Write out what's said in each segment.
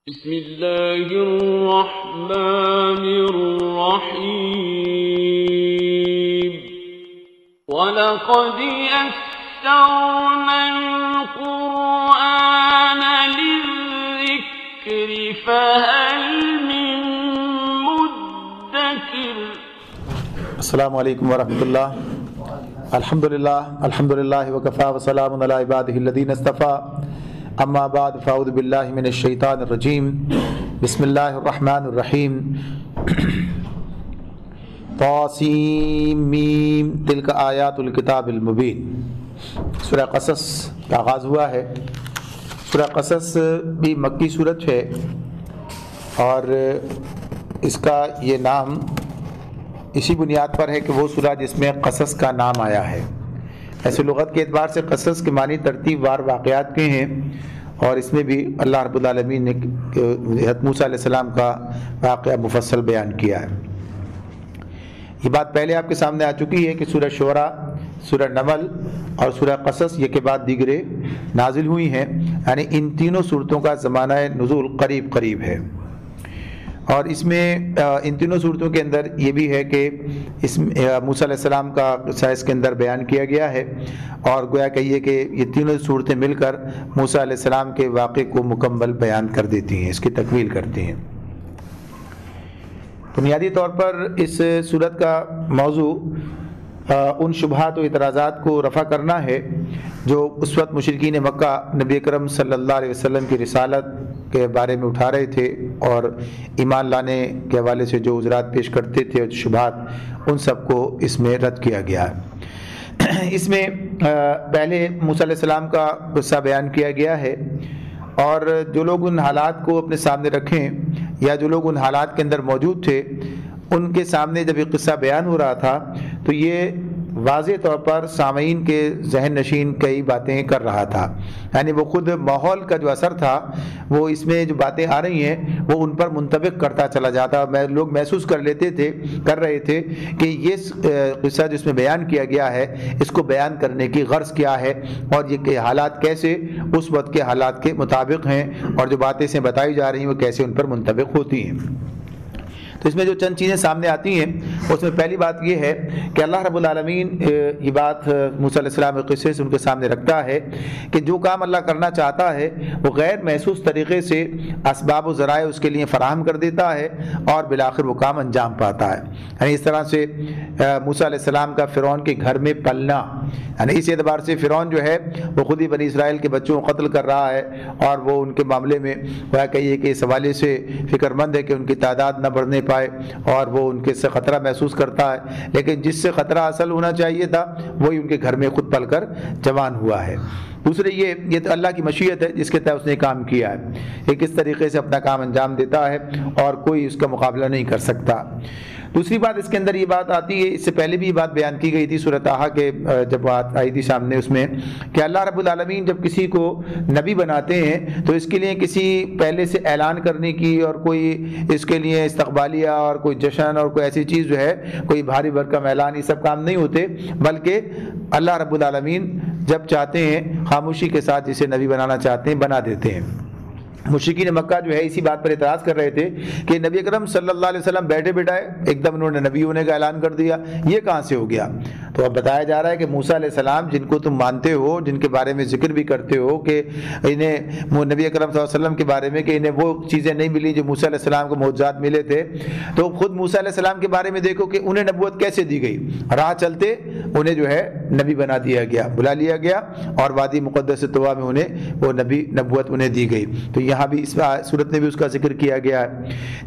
بسم اللہ الرحمن الرحیم وَلَقَدْ يَسَّرْنَا الْقُرْآنَ لِلذِّكْرِ فَهَلْ مِن مُّدَّكِرٍ۔ السلام علیکم ورحمۃ اللہ۔ الحمدللہ وکفیٰ وسلام علی عبادہ الذین اصطفیٰ، اما بعد فاعوذ باللہ من الشیطان الرجیم، بسم اللہ الرحمن الرحیم۔ طاسیم میم تلک آیات الکتاب المبین۔ سورہ قصص کا آغاز ہوا ہے۔ سورہ قصص بھی مکی سورت ہے اور اس کا یہ نام اسی بنیاد پر ہے کہ وہ سورہ جس میں قصص کا نام آیا ہے۔ ایسے لغت کے اعتبار سے قصص کے معنی ترتیب وار واقعات کے ہیں، اور اس میں بھی اللہ رب العالمین نے حضرت موسیٰ علیہ السلام کا واقعہ مفصل بیان کیا ہے۔ یہ بات پہلے آپ کے سامنے آ چکی ہے کہ سورہ شعراء، سورہ نمل اور سورہ قصص یہ کے بعد دیگرے نازل ہوئی ہیں، یعنی ان تینوں صورتوں کا زمانہ نزول قریب قریب ہے۔ اور اس میں ان تینوں صورتوں کے اندر یہ بھی ہے کہ اس موسیٰ علیہ السلام کا قصہ اس کے اندر بیان کیا گیا ہے، اور گویا کہیے کہ یہ تینوں صورتیں مل کر موسیٰ علیہ السلام کے واقعے کو مکمل بیان کر دیتی ہیں، اس کی تکمیل کرتی ہیں۔ بنیادی طور پر اس صورت کا موضوع ان شبہات و اعتراضات کو رفع کرنا ہے جو اس وقت مشرکین مکہ نبی اکرم صلی اللہ علیہ وسلم کی رسالت کے بارے میں اٹھا رہے تھے، اور ایمان لانے کے حوالے سے جو عذرات پیش کرتے تھے اور شبہات، ان سب کو اس میں رد کیا گیا ہے۔ اس میں پہلے موسیٰ علیہ السلام کا قصہ بیان کیا گیا ہے، اور جو لوگ ان حالات کو اپنے سامنے رکھیں یا جو لوگ ان حالات کے اندر موجود تھے، ان کے سامنے جب یہ قصہ بیان ہو رہا تھا تو یہ واضح طور پر سامعین کے ذہن نشین کئی باتیں کر رہا تھا، یعنی وہ خود ماحول کا جو اثر تھا وہ اس میں جو باتیں آ رہی ہیں وہ ان پر منطبق کرتا چلا جاتا، لوگ محسوس کر رہے تھے کہ یہ قصہ جس میں بیان کیا گیا ہے اس کو بیان کرنے کی غرض کیا ہے، اور یہ کہ حالات کیسے اس وقت کے حالات کے مطابق ہیں، اور جو باتیں سے بتائی جا رہی ہیں وہ کیسے ان پر منطبق ہوتی ہیں۔ تو اس میں جو چند چیزیں سامنے آتی ہیں اس میں پہلی بات یہ ہے کہ اللہ رب العالمین یہ بات موسیٰ علیہ السلام کے قصے سے ان کے سامنے رکھتا ہے کہ جو کام اللہ کرنا چاہتا ہے وہ غیر محسوس طریقے سے اسباب و ذرائع اس کے لیے فراہم کر دیتا ہے، اور بالآخر وہ کام انجام پاتا ہے۔ یعنی اس طرح سے موسیٰ علیہ السلام کا فرعون کے گھر میں پلنا، یعنی اس اعتبار سے فرعون جو ہے وہ خود ہی بنی اسرائیل کے بچوں کو قتل کر رہا ہے، اور وہ ان کے معاملے میں وہ کہیے کہ اس حوالے سے فکر مند ہے کہ ان کی تعداد نہ بڑھنے پائے، اور وہ ان کے سے خطرہ محسوس کرتا ہے، لیکن جس سے خطرہ اصل ہونا چاہیے تھا وہی ان کے گھر میں خود پل کر جوان ہوا ہے۔ دوسرے یہ تو اللہ کی مشیت ہے جس کے تحت اس نے کام کیا ہے، یہ کس طریقے سے اپنا کام انجام دیتا ہے اور کوئی اس کا مقابلہ نہیں کر سکتا۔ دوسری بات اس کے اندر یہ بات آتی ہے، اس سے پہلے بھی یہ بات بیان کی گئی تھی سورہ طٰہٰ کے جب بات آئی تھی سامنے، اس میں کہ اللہ رب العالمین جب کسی کو نبی بناتے ہیں تو اس کے لیے کسی پہلے سے اعلان کرنے کی اور کوئی اس کے لیے استقبالیہ اور کوئی جشن اور کوئی ایسی چیز جو ہے کوئی بھاری بھرکم اعلان، یہ سب کام نہیں ہوتے، بلکہ اللہ رب العالمین جب چاہتے ہیں خاموشی کے ساتھ جسے نبی بنانا چاہتے ہیں بنا دیتے ہیں۔ مشرکین مکہ جو ہے اسی بات پر اعتراض کر رہے تھے کہ نبی اکرم صلی اللہ علیہ وسلم بیٹھے بٹھائے ایک دم انہوں نے نبی ہونے کا اعلان کر دیا، یہ کہاں سے ہو گیا؟ تو اب بتایا جا رہا ہے کہ موسیٰ علیہ السلام جن کو تم مانتے ہو، جن کے بارے میں ذکر بھی کرتے ہو کہ انہیں نبی اکرم صلی اللہ علیہ وسلم کے بارے میں کہ انہیں وہ چیزیں نہیں ملی جو موسیٰ علیہ السلام کو معجزات ملے تھے، تو خود موسیٰ علیہ السلام کے بارے میں دیکھو کہ انہیں نبوت کیسے دی گئی، راہ چلتے انہیں جو ہے نبی بنا دیا گیا، بلا لیا گیا، اور وادی مقدس طویٰ میں انہیں وہ نبوت انہیں دی گئی۔ تو یہاں بھی اس صورت میں بھی اس کا ذکر کیا گیا ہے۔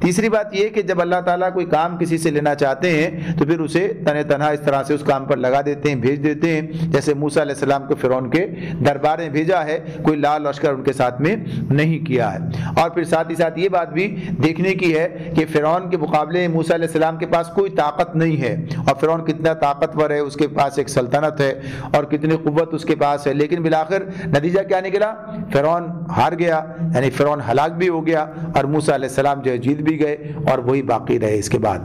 تیسری بات یہ کہ جب اللہ تعالیٰ کوئی کام کسی سے لینا چاہتے ہیں تو پھر اسے تنہا اس طرح سے اس کام پر لگا دیتے ہیں، بھیج دیتے ہیں، جیسے موسیٰ علیہ السلام کو فرعون کے دربار میں بھیجا ہے، کوئی لال لشکر ان کے ساتھ میں نہیں کیا ہے۔ اور پھر ساتھ ہی ساتھ یہ بات بھی دیکھنے کی ہے کہ فرعون کے مقابلے میں موسیٰ علیہ السلام کے پاس کوئی طاقت نہیں ہے، اور فرعون کتنا طاقتور ہے، اس کے پاس ایک سلطنت ہے اور کتنی قوت اس کے پاس ہے، لیکن بالآخر نتیجہ کیا نکلا؟ فرعون ہار گیا، یعنی فرعون ہلاک بھی ہو گیا، اور موسیٰ علیہ السلام جو ہے جیت بھی گئے، اور وہی باقی رہے اس کے بعد۔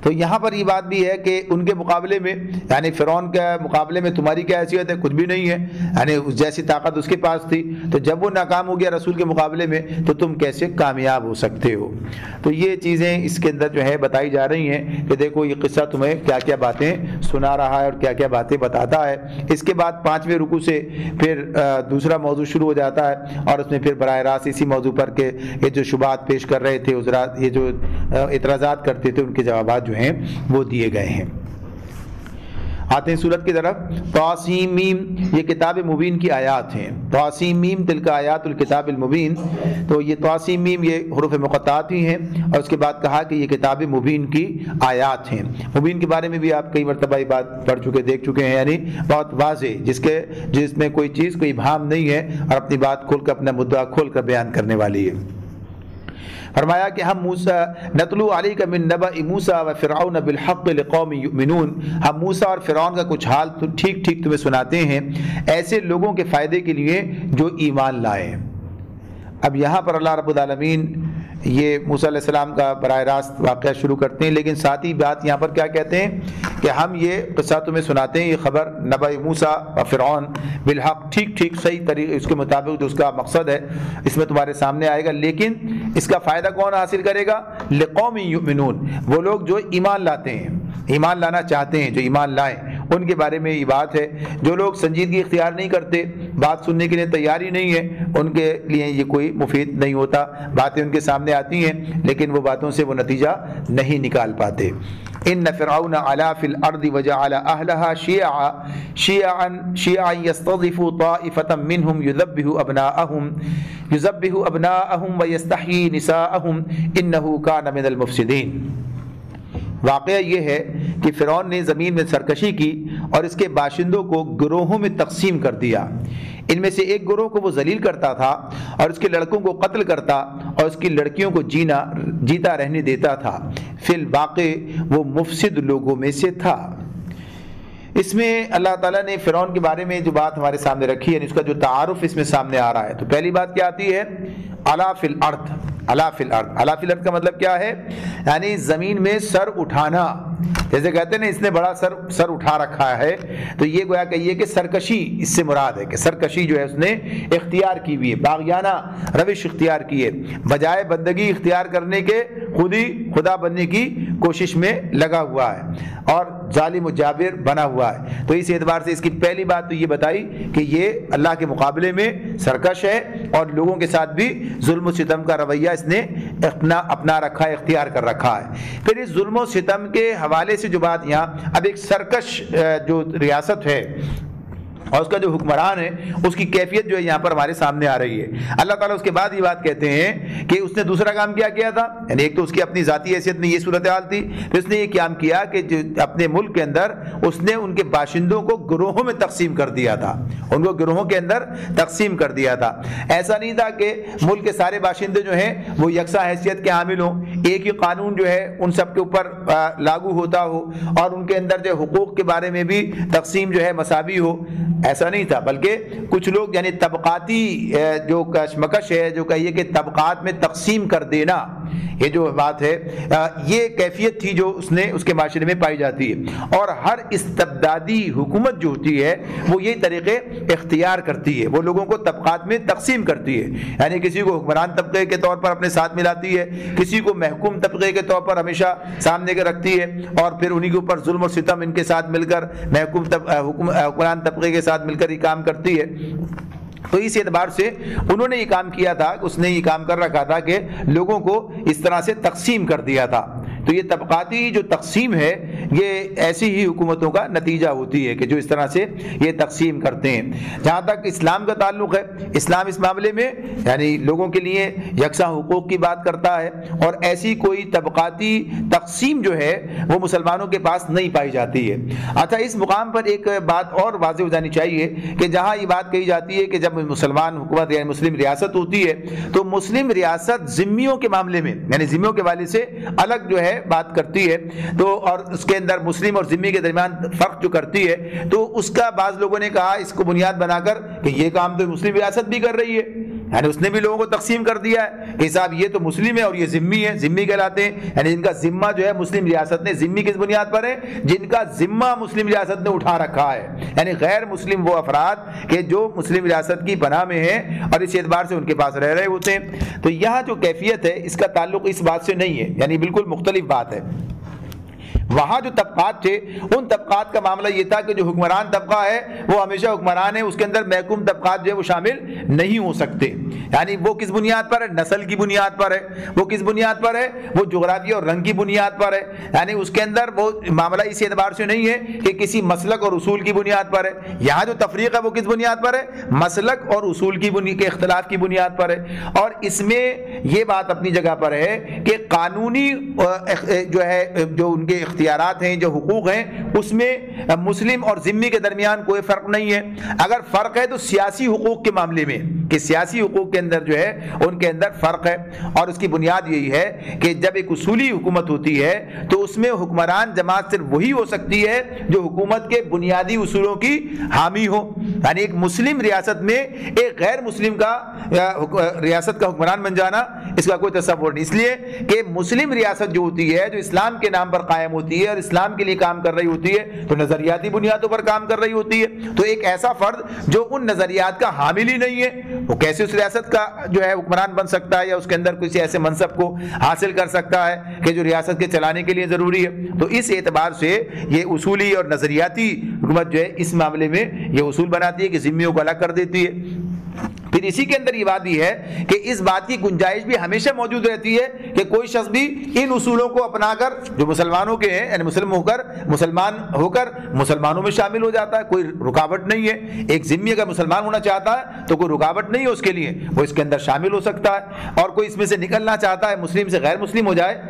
تو یہاں پر یہ بات بھی ہے کہ ان کے مقابلے میں یعنی فرعون کے مقابلے میں تمہاری کیا حیثیت ہے؟ کچھ بھی نہیں ہے، یعنی اس جیسی طاقت اس کے پاس تھی، تو جب وہ ناکام ہو گیا رسول کے مقابلے میں تو تم کیسے کامیاب ہو سکتے ہو؟ تو یہ چیزیں اس کے اندر جو ہے بتائی جا رہی ہیں کہ دیکھو یہ قصہ تمہیں کیا کیا باتیں سنا رہا ہے اور کیا کیا باتیں بتاتا ہے۔ اس کے بعد 5ویں رکوع سے پھر دوسرا موضوع شروع ہو جاتا ہے اور اس میں پھر براہ راست اسی موضوع پر کہ یہ جو شبہات پیش کر رہے تھے حضرات، یہ جو اعتراضات کرتے تھے، ان کے جوابات جو ہیں وہ دیے گئے ہیں۔ آتے ہیں سورت کی طرف۔ طاسیم میم، یہ کتاب مبین کی آیات ہیں۔ طاسیم میم تلک آیات الکتاب المبین، تو یہ طاسیم میم یہ حروف مقطعات ہی ہیں، اور اس کے بعد کہا کہ یہ کتاب مبین کی آیات ہیں۔ مبین کے بارے میں بھی آپ کئی مرتبہ یہ بات پڑھ چکے دیکھ چکے ہیں، یعنی بہت واضح، جس میں کوئی چیز کوئی ابہام نہیں ہے اور اپنی بات کھول کر اپنا مدعا کھول کر بیان کرنے والی ہے۔ فرمایا کہ ہم موسیٰ نتلو علیک من نبأ موسیٰ و فرعون بالحق لقوم یؤمنون، ہم موسیٰ اور فرعون کا کچھ حال تو ٹھیک ٹھیک تمہیں سناتے ہیں ایسے لوگوں کے فائدے کے لیے جو ایمان لائے۔ اب یہاں پر اللہ رب العالمین یہ موسیٰ علیہ السلام کا براہ راست واقعہ شروع کرتے ہیں، لیکن ساتھ ہی بات یہاں پر کیا کہتے ہیں کہ ہم یہ قصہ تمہیں سناتے ہیں، یہ خبر نبأ موسیٰ و فرعون بالحق، ٹھیک ٹھیک صحیح طریقے اس کے مطابق جو اس کا مقصد ہے اس میں تمہارے سامنے آئے گا، لیکن اس کا فائدہ کون حاصل کرے گا؟ لقوم یؤمنون، وہ لوگ جو ایمان لاتے ہیں، ایمان لانا چاہتے ہیں، جو ایمان لائیں ان کے بارے میں یہ بات ہے۔ جو لوگ سنجیدگی اختیار نہیں کرتے، بات سننے کے لیے تیاری نہیں ہے، ان کے لیے یہ کوئی مفید نہیں ہوتا۔ باتیں ان کے سامنے آتی ہیں لیکن وہ باتوں سے وہ نتیجہ نہیں نکال پاتے۔ ان فرعون علا فی الارض وجعل اہلہا شیعا یستضعف طائفة منہم یذبح ابناءہم ویستحیی نساءہم انہ کان من المفسدین۔ واقعہ یہ ہے کہ فرعون نے زمین میں سرکشی کی اور اس کے باشندوں کو گروہوں میں تقسیم کر دیا۔ ان میں سے ایک گروہ کو وہ ذلیل کرتا تھا اور اس کے لڑکوں کو قتل کرتا اور اس کی لڑکیوں کو جیتا رہنے دیتا تھا، فی الواقع وہ مفسد لوگوں میں سے تھا۔ اس میں اللہ تعالیٰ نے فرعون کے بارے میں جو بات ہمارے سامنے رکھی ہے، یعنی اس کا جو تعارف اس میں سامنے آ رہا ہے، تو پہلی بات کیا آتی ہے؟ علا فی الارض۔ علا فی الارض، علا فی الارض کا مطلب کیا ہے؟ یعنی زمین میں سر اٹھانا، جیسے کہتے ہیں نا اس نے بڑا سر اٹھا رکھا ہے، تو یہ گویا کہ یہ کہ سرکشی اس سے مراد ہے، کہ سرکشی جو ہے اس نے اختیار کی ہوئی ہے، باغیانہ روش اختیار کی ہے، بجائے بندگی اختیار کرنے کے خود ہی خدا بننے کی کوشش میں لگا ہوا ہے اور ظالم و جابر بنا ہوا ہے۔ تو اس اعتبار سے اس کی پہلی بات تو یہ بتائی کہ یہ اللہ کے مقابلے میں سرکش ہے اور لوگوں کے ساتھ بھی ظلم و ستم کا رویہ اس نے اپنا رکھا ہے، اختیار کر رکھا ہے۔ پھر اس ظلم و ستم کے حوالے سے جو بات یہاں اب ایک سرکش جو ریاست ہے اور اس کا جو حکمران ہے اس کی کیفیت جو ہے یہاں پر ہمارے سامنے آ رہی ہے۔ اللہ تعالیٰ اس کے بعد یہ بات کہتے ہیں کہ اس نے دوسرا کام کیا تھا، یعنی ایک تو اس کی اپنی ذاتی حیثیت میں یہ صورتحال تھی، پھر اس نے یہ کام کیا کہ جو اپنے ملک کے اندر اس نے ان کے باشندوں کو گروہوں میں تقسیم کر دیا تھا، ان کو گروہوں کے اندر تقسیم کر دیا تھا۔ ایسا نہیں تھا کہ ملک کے سارے باشندے جو ہیں وہ یکساں حیثیت کے حامل ہوں، ایک ہی قانون جو ہے ان سب کے اوپر لاگو ہوتا ہو اور ان کے اندر جو حقوق کے بارے میں بھی تقسیم جو ہے مساوی ہو، ایسا نہیں تھا، بلکہ کچھ لوگ یعنی طبقاتی جو کشمکش ہے، جو کہیے کہ طبقات میں تقسیم کر دینا، یہ جو بات ہے یہ کیفیت تھی جو اس نے اس کے معاشرے میں پائی جاتی ہے۔ اور ہر استبدادی حکومت جو ہوتی ہے وہ یہی طریقے اختیار کرتی ہے، وہ لوگوں کو طبقات میں تقسیم کرتی ہے، یعنی کسی کو حکمران طبقے کے طور پر اپنے ساتھ ملاتی ہے، کسی کو محکوم طبقے کے طور پر ہمیشہ سامنے کے رکھتی ہے، اور پھر انہی کے اوپر ظلم و ستم ان کے ساتھ مل کر حکمران طبقے کے ساتھ مل کر یہ کام کرتی ہے۔ تو اس اعتبار سے انہوں نے یہ کام کیا تھا، اس نے یہ کام کر رکھا تھا کہ لوگوں کو اس طرح سے تقسیم کر دیا تھا۔ تو یہ طبقاتی جو تقسیم ہے یہ ایسی ہی حکومتوں کا نتیجہ ہوتی ہے کہ جو اس طرح سے یہ تقسیم کرتے ہیں۔ جہاں تک اسلام کا تعلق ہے، اسلام اس معاملے میں یعنی لوگوں کے لیے یکساں حقوق کی بات کرتا ہے، اور ایسی کوئی طبقاتی تقسیم جو ہے وہ مسلمانوں کے پاس نہیں پائی جاتی ہے۔ اچھا، اس مقام پر ایک بات اور واضح ہو جانی چاہیے کہ جہاں یہ بات کہی جاتی ہے کہ جب مسلمان حکومت یعنی مسلم ریاست ہوتی ہے تو مسلم ریاست ذمیوں کے معاملے میں یعنی ذمیوں کے والے سے الگ جو ہے بات کرتی ہے، تو اور اس کے اندر مسلم اور ذمی کے درمیان فرق جو کرتی ہے، تو اس کا بعض لوگوں نے کہا اس کو بنیاد بنا کر کہ یہ کام تو مسلم ریاست بھی کر رہی ہے، یعنی اس نے بھی لوگوں کو تقسیم کر دیا ہے کہ صاحب یہ تو مسلم ہے اور یہ ذمی ہے، ذمی کہلاتے ہیں، یعنی جن کا ذمہ جو ہے مسلم ریاست نے، ذمی کس بنیاد پر ہے؟ جن کا ذمہ مسلم ریاست نے اٹھا رکھا ہے، یعنی غیر مسلم وہ افراد کہ جو مسلم ریاست کی پناہ میں ہیں اور اس اعتبار سے ان کے پاس رہ رہے ہوتے ہیں۔ تو یہاں جو کیفیت ہے اس کا تعلق اس بات سے نہیں ہے، یعنی بالکل مختلف بات ہے۔ وہاں جو طبقات تھے ان طبقات کا معاملہ یہ تھا کہ جو حکمران طبقہ ہے وہ ہمیشہ حکمران ہے، اس کے اندر محکوم طبقات جو ہے وہ شامل نہیں ہو سکتے، یعنی وہ کس بنیاد پر ہے؟ نسل کی بنیاد پر ہے۔ وہ کس بنیاد پر ہے؟ وہ جغرافیہ اور رنگ کی بنیاد پر ہے، یعنی اس کے اندر وہ معاملہ اس اعتبار سے نہیں ہے کہ کسی مسلک اور اصول کی بنیاد پر ہے۔ یہاں جو تفریق ہے وہ کس بنیاد پر ہے؟ مسلک اور اصول کی کے اختلاف کی بنیاد پر ہے۔ اور اس میں یہ بات اپنی جگہ پر ہے کہ قانونی جو ہے جو ان کے اختیارات ہیں، جو حقوق ہیں، اس میں مسلم اور ذمی کے درمیان کوئی فرق نہیں ہے۔ اگر فرق ہے تو سیاسی حقوق کے معاملے میں، کہ سیاسی حقوق کے اندر جو ہے ان کے اندر فرق ہے، اور اس کی بنیاد یہی ہے کہ جب ایک اصولی حکومت ہوتی ہے تو اس میں حکمران جماعت صرف وہی ہو سکتی ہے جو حکومت کے بنیادی اصولوں کی حامی ہو، یعنی ایک مسلم ریاست میں ایک غیر مسلم کا ریاست کا حکمران بن جانا اس کا کوئی تصور نہیں، اس لیے کہ مسلم ریاست جو ہوتی ہے جو اسلام کے نام پر قائم ہوتی ہے اور اسلام کے لیے کام کر رہی ہوتی ہے تو نظریاتی بنیادوں پر کام کر رہی ہوتی ہے، تو ایک ایسا فرد جو ان نظریات کا حامل ہی نہیں ہے وہ کیسے اس ریاست کا جو ہے حکمران بن سکتا ہے یا اس کے اندر کسی ایسے منصب کو حاصل کر سکتا ہے کہ جو ریاست کے چلانے کے لیے ضروری ہے۔ تو اس اعتبار سے یہ اصولی اور نظریاتی حکومت جو ہے اس معاملے میں یہ اصول بناتی ہے کہ ذمیوں کو الگ کر دیتی ہے۔ پھر اسی کے اندر یہ بات بھی ہے کہ اس بات کی گنجائش بھی ہمیشہ موجود رہتی ہے کہ کوئی شخص بھی ان اصولوں کو اپنا کر جو مسلمانوں کے ہیں، یعنی مسلمان ہو کر مسلمانوں میں شامل ہو جاتا ہے، کوئی رکاوٹ نہیں ہے۔ ایک ذمی اگر مسلمان ہونا چاہتا ہے تو کوئی رکاوٹ نہیں ہے اس کے لیے، وہ اس کے اندر شامل ہو سکتا ہے، اور کوئی اس میں سے نکلنا چاہتا ہے مسلم سے غیر مسلم ہو جائے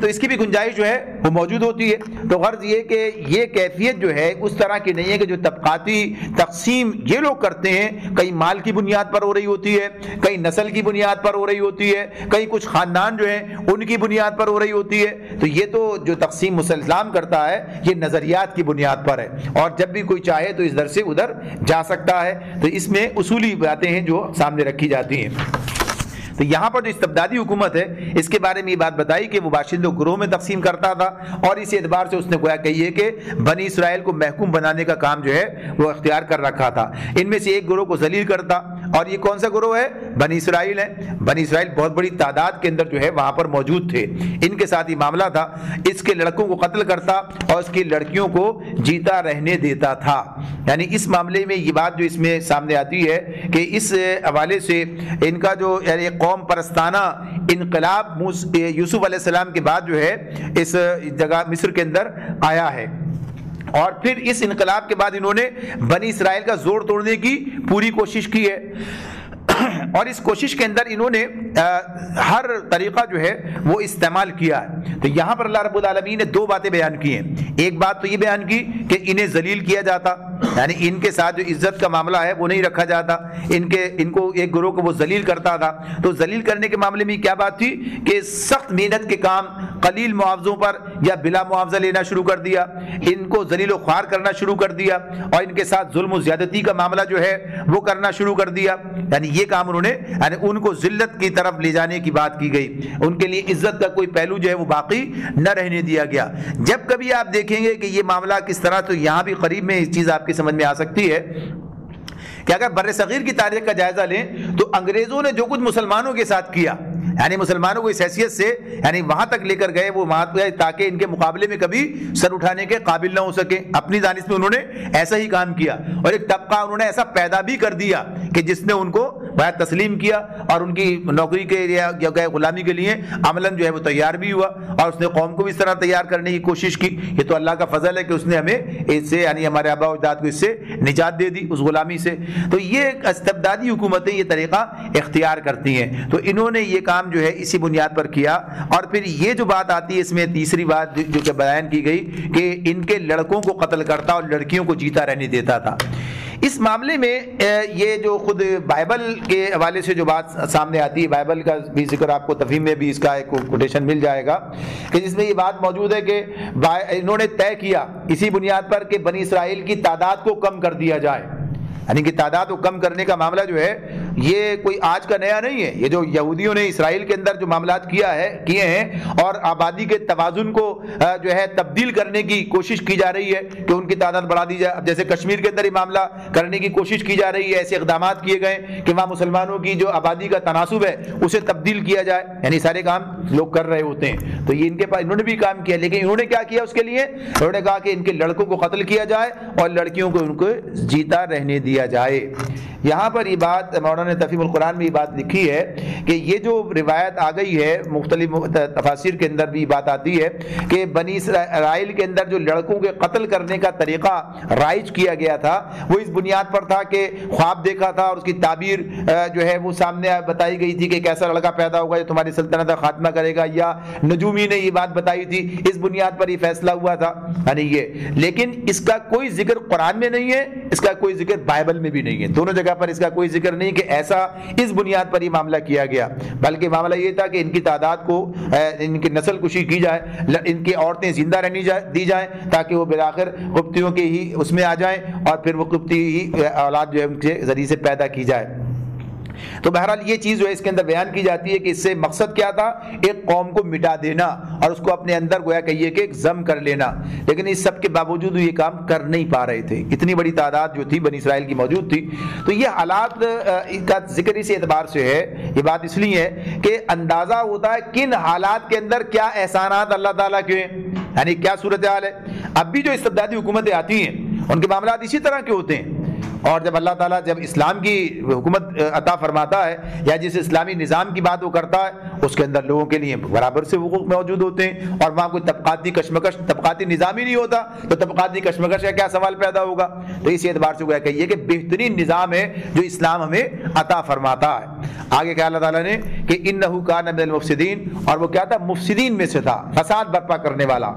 تو اس کی بھی گنجائش جو ہے وہ موجود ہوتی ہے۔ تو غرض یہ کہ یہ کیفیت جو ہے اس طرح کی نہیں ہے کہ جو طبقاتی تقسیم یہ لوگ کرتے ہیں کئی مال کی بنیاد پر ہو رہی ہوتی ہے، کئی نسل کی بنیاد پر ہو رہی ہوتی ہے، کئی کچھ خاندان جو ہیں ان کی بنیاد پر ہو رہی ہوتی ہے، تو یہ تو جو تقسیم اسلام کرتا ہے یہ نظریات کی بنیاد پر ہے، اور جب بھی کوئی چاہے تو اس در سے ادھر جا سکتا ہے۔ تو اس میں اصولی باتیں ہیں جو سامنے رکھی جاتی ہیں۔ تو یہاں پر جو استبدادی حکومت ہے اس کے بارے میں یہ بات بتائی کہ وہ باشندوں گروہ میں تقسیم کرتا تھا، اور اس اعتبار سے اس نے گویا کہی ہے کہ بنی اسرائیل کو محکوم بنانے کا کام جو ہے وہ اختیار کر رکھا تھا۔ ان میں سے ایک گروہ کو ذلیل کرتا، اور یہ کون سا گروہ ہے؟ بنی اسرائیل ہے۔ بنی اسرائیل بہت بڑی تعداد کے اندر جو ہے وہاں پر موجود تھے، ان کے ساتھ یہ معاملہ تھا، اس کے لڑکوں کو قتل کرتا اور اس کی لڑکیوں کو جیتا رہنے دیتا تھا۔ یعنی اس معاملے میں یہ بات جو اس میں سامنے آتی ہے کہ اس حوالے سے ان کا جو یعنی قوم پرستانہ انقلاب یوسف علیہ السلام کے بعد جو ہے اس جگہ مصر کے اندر آیا ہے، اور پھر اس انقلاب کے بعد انہوں نے بنی اسرائیل کا زور توڑنے کی پوری کوشش کی ہے، اور اس کوشش کے اندر انہوں نے ہر طریقہ جو ہے وہ استعمال کیا ہے۔ تو یہاں پر اللہ رب العالمین نے دو باتیں بیان کی ہیں۔ ایک بات تو یہ بیان کی کہ انہیں ذلیل کیا جاتا، یعنی ان کے ساتھ جو عزت کا معاملہ ہے وہ نہیں رکھا جاتا، ان کو ایک گروہ کو وہ ذلیل کرتا تھا۔ تو ذلیل کرنے کے معاملے میں کیا بات تھی کہ سخت محنت کے کام قلیل معاوضوں پر یا بلا معاوضہ لینا شروع کر دیا، ان کو ذلیل و خوار کرنا شروع کر دیا، اور ان کے ساتھ ظلم و زیادتی کا معاملہ جو ہے وہ کرنا شروع کر دیا۔ یعنی یہ کام انہوں نے یعنی ان کو ذلت کی طرف لے جانے کی بات کی گئی، ان کے لیے عزت کا کوئی پہلو جو ہے وہ باقی نہ رہنے دیا گیا۔ جب کبھی آپ دیکھیں گے کہ یہ معاملہ کس طرح، تو یہاں بھی قریب میں اس چیز آپ کی سمجھ میں آ سکتی ہے کہ اگر بر صغیر کی تاریخ کا جائزہ لیں تو انگریزوں نے جو کچھ مسلمانوں کے ساتھ کیا، یعنی مسلمانوں کو اس حیثیت سے یعنی وہاں تک لے کر گئے وہ وہاں تاکہ ان کے مقابلے میں کبھی سر اٹھانے کے قابل نہ ہو سکے، اپنی دانش میں انہوں نے ایسا ہی کام کیا، اور ایک طبقہ انہوں نے ایسا پیدا بھی کر دیا کہ جس نے ان کو بیعت تسلیم کیا اور ان کی نوکری کے یا غلامی کے لیے عملاً جو ہے وہ تیار بھی ہوا، اور اس نے قوم کو بھی اس طرح تیار کرنے کی کوشش کی۔ یہ تو اللہ کا فضل ہے کہ اس نے ہمیں اس سے یعنی ہمارے آباء و اجداد کو اس سے نجات دے دی، اس غلامی سے۔ تو یہ استبدادی حکومتیں یہ طریقہ اختیار کرتی ہیں، تو انہوں نے یہ کام جو ہے اسی بنیاد پر کیا۔ اور پھر یہ جو بات آتی ہے اس میں تیسری بات جو کہ بیان کی گئی کہ ان کے لڑکوں کو قتل کرتا اور لڑکیوں کو جیتا رہنے دیتا تھا۔ اس معاملے میں یہ جو خود بائبل کے حوالے سے جو بات سامنے آتی ہے، بائبل کا بھی ذکر آپ کو تفہیم میں بھی اس کا ایک کوٹیشن مل جائے گا کہ جس میں یہ بات موجود ہے کہ انہوں نے طے کیا اسی بنیاد پر کہ بنی اسرائیل کی تعداد کو کم کر دیا جائے، یعنی کہ تعداد کو کم کرنے کا معاملہ جو ہے یہ کوئی آج کا نیا نہیں ہے. یہ جو یہودیوں نے اسرائیل کے اندر جو معاملات کیے ہیں اور آبادی کے توازن کو جو ہے تبدیل کرنے کی کوشش کی جا رہی ہے کہ ان کی تعداد بڑھا دی جائے. اب جیسے کشمیر کے اندر یہ معاملہ کرنے کی کوشش کی جا رہی ہے, ایسے اقدامات کیے گئے کہ وہاں مسلمانوں کی جو آبادی کا تناسب ہے اسے تبدیل کیا جائے. یعنی سارے کام لوگ کر رہے ہوتے ہیں, تو یہ ان کے پاس انہوں نے بھی کام کیا, لیکن انہوں نے کیا کیا اس کے لیے؟ انہوں نے کہا کہ ان کے لڑکوں کو قتل کیا جائے اور لڑکیوں کو ان کو جیتا رہنے دیا جائے. یہاں پر یہ بات مولانا نے تفہیم القرآن میں یہ بات لکھی ہے کہ یہ جو روایت آ گئی ہے مختلف تفاسیر کے اندر بھی یہ بات آتی ہے کہ بنی اسرائیل کے اندر جو لڑکوں کے قتل کرنے کا طریقہ رائج کیا گیا تھا وہ اس بنیاد پر تھا کہ خواب دیکھا تھا اور اس کی تعبیر جو ہے وہ سامنے بتائی گئی تھی کہ ایک ایسا لڑکا پیدا ہوگا جو تمہاری سلطنت کا خاتمہ کرے گا, یا نجومی نے یہ بات بتائی تھی, اس بنیاد پر یہ فیصلہ ہوا تھا. یعنی یہ, لیکن اس کا کوئی ذکر قرآن میں نہیں ہے, اس کا کوئی ذکر بائبل میں بھی نہیں ہے. دونوں جگہ پر اس کا کوئی ذکر نہیں کہ ایسا اس بنیاد پر یہ معاملہ کیا گیا, بلکہ معاملہ یہ تھا کہ ان کی تعداد کو, ان کی نسل کشی کی جائے, ان کی عورتیں زندہ رہنی دی جائیں تاکہ وہ بالآخر قبطیوں کے ہی اس میں آ جائیں اور پھر وہ قبطی ہی اولاد جو ہے ان کے ذریعے سے پیدا کی جائے. تو بہرحال یہ چیز جو ہے اس کے اندر بیان کی جاتی ہے کہ اس سے مقصد کیا تھا؟ ایک قوم کو مٹا دینا اور اس کو اپنے اندر گویا کہ یہ کہ ایک ضم کر لینا. لیکن اس سب کے باوجود یہ کام کر نہیں پا رہے تھے, اتنی بڑی تعداد جو تھی بنی اسرائیل کی موجود تھی. تو یہ حالات کا ذکر اس اعتبار سے ہے, یہ بات اس لیے ہے کہ اندازہ ہوتا ہے کن حالات کے اندر کیا احسانات اللہ تعالیٰ کے ہیں, یعنی کیا صورتحال ہے. اب بھی جو استبدادی حکومتیں آتی ہیں ان کے معاملات اسی طرح کے ہوتے ہیں, اور جب اللہ تعالیٰ جب اسلام کی حکومت عطا فرماتا ہے یا جس اسلامی نظام کی بات وہ کرتا ہے اس کے اندر لوگوں کے لیے برابر سے حقوق موجود ہوتے ہیں, اور وہاں کوئی طبقاتی کشمکش, طبقاتی نظام ہی نہیں ہوتا تو طبقاتی کشمکش کا کیا سوال پیدا ہوگا. تو اس اعتبار سے گویا کہیے کہ بہترین نظام ہے جو اسلام ہمیں عطا فرماتا ہے. آگے کہا اللہ تعالیٰ نے کہ انہ کان من المفسدین, اور وہ کیا تھا؟ مفسدین میں سے تھا, فساد برپا کرنے والا.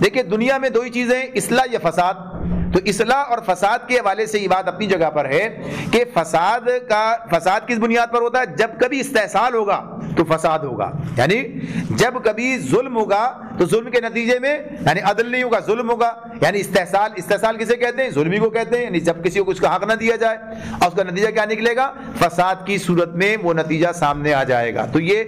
دیکھیں دنیا میں دو ہی چیزیں, اصلاح یا فساد. تو اصلاح اور فساد کے حوالے سے یہ بات اپنی جگہ پر ہے کہ فساد کس بنیاد پر ہوتا ہے؟ جب کبھی استحصال ہوگا تو فساد ہوگا, یعنی جب کبھی ظلم ہوگا تو ظلم کے نتیجے میں یعنی عدل نہیں ہوگا, ظلم ہوگا. یعنی استحصال کسے کہتے ہیں؟ ظلمی کو کہتے ہیں. یعنی جب کسی کو اس کا حق نہ دیا جائے اور اس کا نتیجہ کیا نکلے گا؟ فساد کی صورت میں وہ نتیجہ سامنے آ جائے گا. تو یہ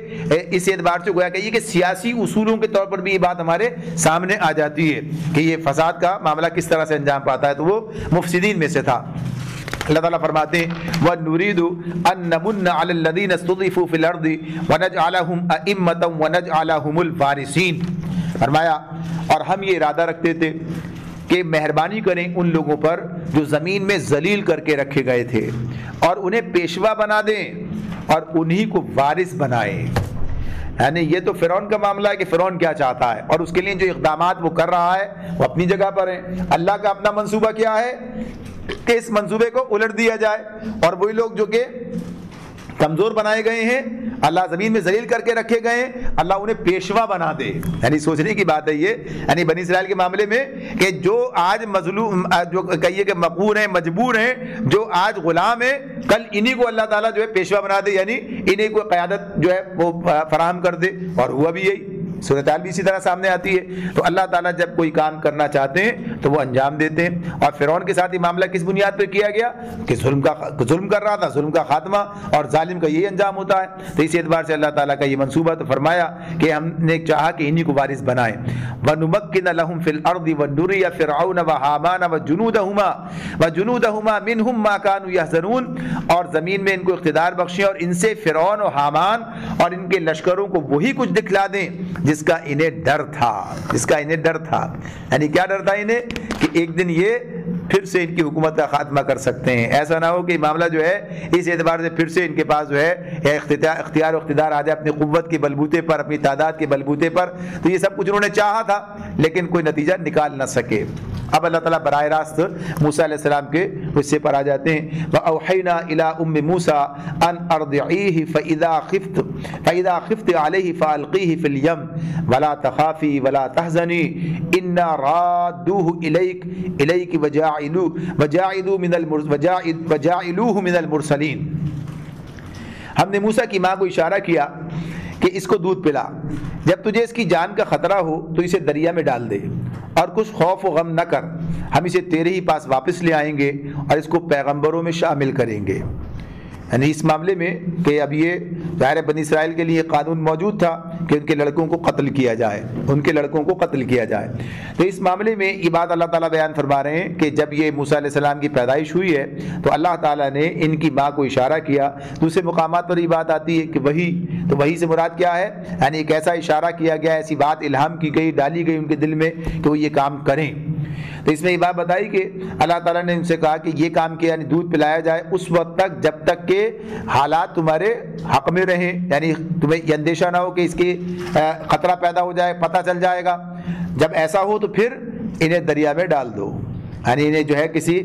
اس اعتبار سے گویا کہ سیاسی اصولوں کے طور پر بھی یہ بات ہمارے سامنے آ جاتی ہے کہ یہ فساد کا معاملہ کس طرح سے انجام پاتا ہے. تو وہ مفسدین میں سے تھا. اللہ تعالیٰ فرماتے ہیں وَنُرِيدُ أَن نَّمُنَّ عَلَى الَّذِينَ اسْتُضْعِفُوا فِي الْأَرْضِ وَنَجْعَلَهُمْ أَئِمَّةً وَنَجْعَلَهُمُ الْوَارِثِينَ. فرمایا اور ہم یہ ارادہ رکھتے تھے کہ مہربانی کریں ان لوگوں پر جو زمین میں ذلیل کر کے رکھے گئے تھے اور انہیں پیشوا بنا دیں اور انہی کو وارث بنائیں. یعنی یہ تو فرعون کا معاملہ ہے کہ فرعون کیا چاہتا ہے اور اس کے لیے جو اقدامات وہ کر رہا ہے وہ اپنی جگہ پر ہیں. اللہ کا اپنا منصوبہ کیا ہے کہ اس منصوبے کو الٹ دیا جائے اور وہی لوگ جو کہ کمزور بنائے گئے ہیں, اللہ زمین میں ذلیل کر کے رکھے گئے ہیں, اللہ انہیں پیشوا بنا دے. یعنی سوچنے کی بات ہے یہ, یعنی بنی اسرائیل کے معاملے میں کہ جو آج مظلوم, جو کہیے کہ مقہور ہیں, مجبور ہیں, جو آج غلام ہیں, کل انہی کو اللہ تعالیٰ جو ہے پیشوا بنا دے, یعنی انہیں کو قیادت جو ہے وہ فراہم کر دے. اور ہوا بھی یہی, صورتحال بھی اسی طرح سامنے آتی ہے. تو اللہ تعالیٰ جب کوئی کام کرنا چاہتے ہیں تو وہ انجام دیتے ہیں. اور فرعون کے ساتھ یہ معاملہ کس بنیاد پہ کیا گیا کہ ظلم کر رہا تھا, ظلم کا خاتمہ, اور ظالم کا یہی انجام ہوتا ہے. تو اس اعتبار سے اللہ تعالیٰ کا یہ منصوبہ تو فرمایا کہ ہم نے چاہا کہ انہی کو وارث بنائیں. وَنُمَكِّنَ لَهُمْ فِي الْأَرْضِ وَنُرِيَ فِرْعَوْنَ وَحَامَانَ وَجُنُودَهُمَا مِنْهُمْ مَا كَانُوا يَحْذَرُونَ, اور زمین میں ان کو اقتدار بخشیں اور ان سے فرعون و حامان اور ان کے لشکروں کو وہی کچھ دکھلا دیں جس کا انہیں ڈر تھا. یعنی کیا ڈر تھا انہیں کہ ایک دن یہ پھر سے ان کی حکومت کا خاتمہ کر سکتے ہیں. ایسا نہ ہو کہ معاملہ جو ہے اس اعتبار سے پھر سے ان کے پاس جو ہے اختیار و اقتدار آ جائے اپنی قوت کے بلبوتے پر, اپنی تعداد کے بلبوتے پر. تو یہ سب کچھ انہوں نے چاہا تھا لیکن کوئی نتیجہ نکال نہ سکے. اب اللہ تعالیٰ براہ راست موسیٰ علیہ السلام کے حصے پر آ جاتے ہیں. وَأَوْحَيْنَا إِلَىٰ أُمِّ مُوسَىٰ أَنْ أَرْضِعِيهِ فَإِذَا خِفْتِ عَلَيْهِ فَأَلْقِيهِ فِي الْيَمِّ وَلَا تَخَافِي وَلَا تَحْزَنِي إِنَّا رَادُّوهُ إِلَيْكِ وَجَاعِلُوهُ مِنَ الْمُرْسَلِينَ. ہم نے موسیٰ کی ماں کو اشارہ کیا کہ اس کو دودھ پلا, جب تجھے اس کی جان کا خطرہ ہو تو اسے دریا میں ڈال دے اور کچھ خوف و غم نہ کر، ہم اسے تیرے ہی پاس واپس لے آئیں گے اور اس کو پیغمبروں میں شامل کریں گے۔ یعنی اس معاملے میں کہ اب یہ ظاہر بنی اسرائیل کے لیے قانون موجود تھا کہ ان کے لڑکوں کو قتل کیا جائے، ان کے لڑکوں کو قتل کیا جائے۔ تو اس معاملے میں یہ بات اللہ تعالیٰ بیان فرما رہے ہیں کہ جب یہ موسیٰ علیہ السلام کی پیدائش ہوئی ہے تو اللہ تعالیٰ نے ان کی ماں کو اشارہ کیا۔ دوسرے مقامات پر یہ بات آتی ہے کہ وہی، تو وہی سے مراد کیا ہے؟ یعنی ایک ایسا اشارہ کیا گیا، ایسی بات الہام کی گئی، ڈالی گئی ان کے دل میں کہ وہ یہ کام کریں۔ تو اس میں یہ بات بتائی کہ اللہ تعالیٰ نے ان سے کہا کہ یہ کام کیا، یعنی دودھ پلایا جائے اس وقت تک جب تک کہ حالات تمہارے حق میں رہیں، یعنی تمہیں یہ اندیشہ نہ ہو کہ اس کی خطرہ پیدا ہو جائے، پتہ چل جائے گا۔ جب ایسا ہو تو پھر انہیں دریا میں ڈال دو، یعنی انہیں جو ہے کسی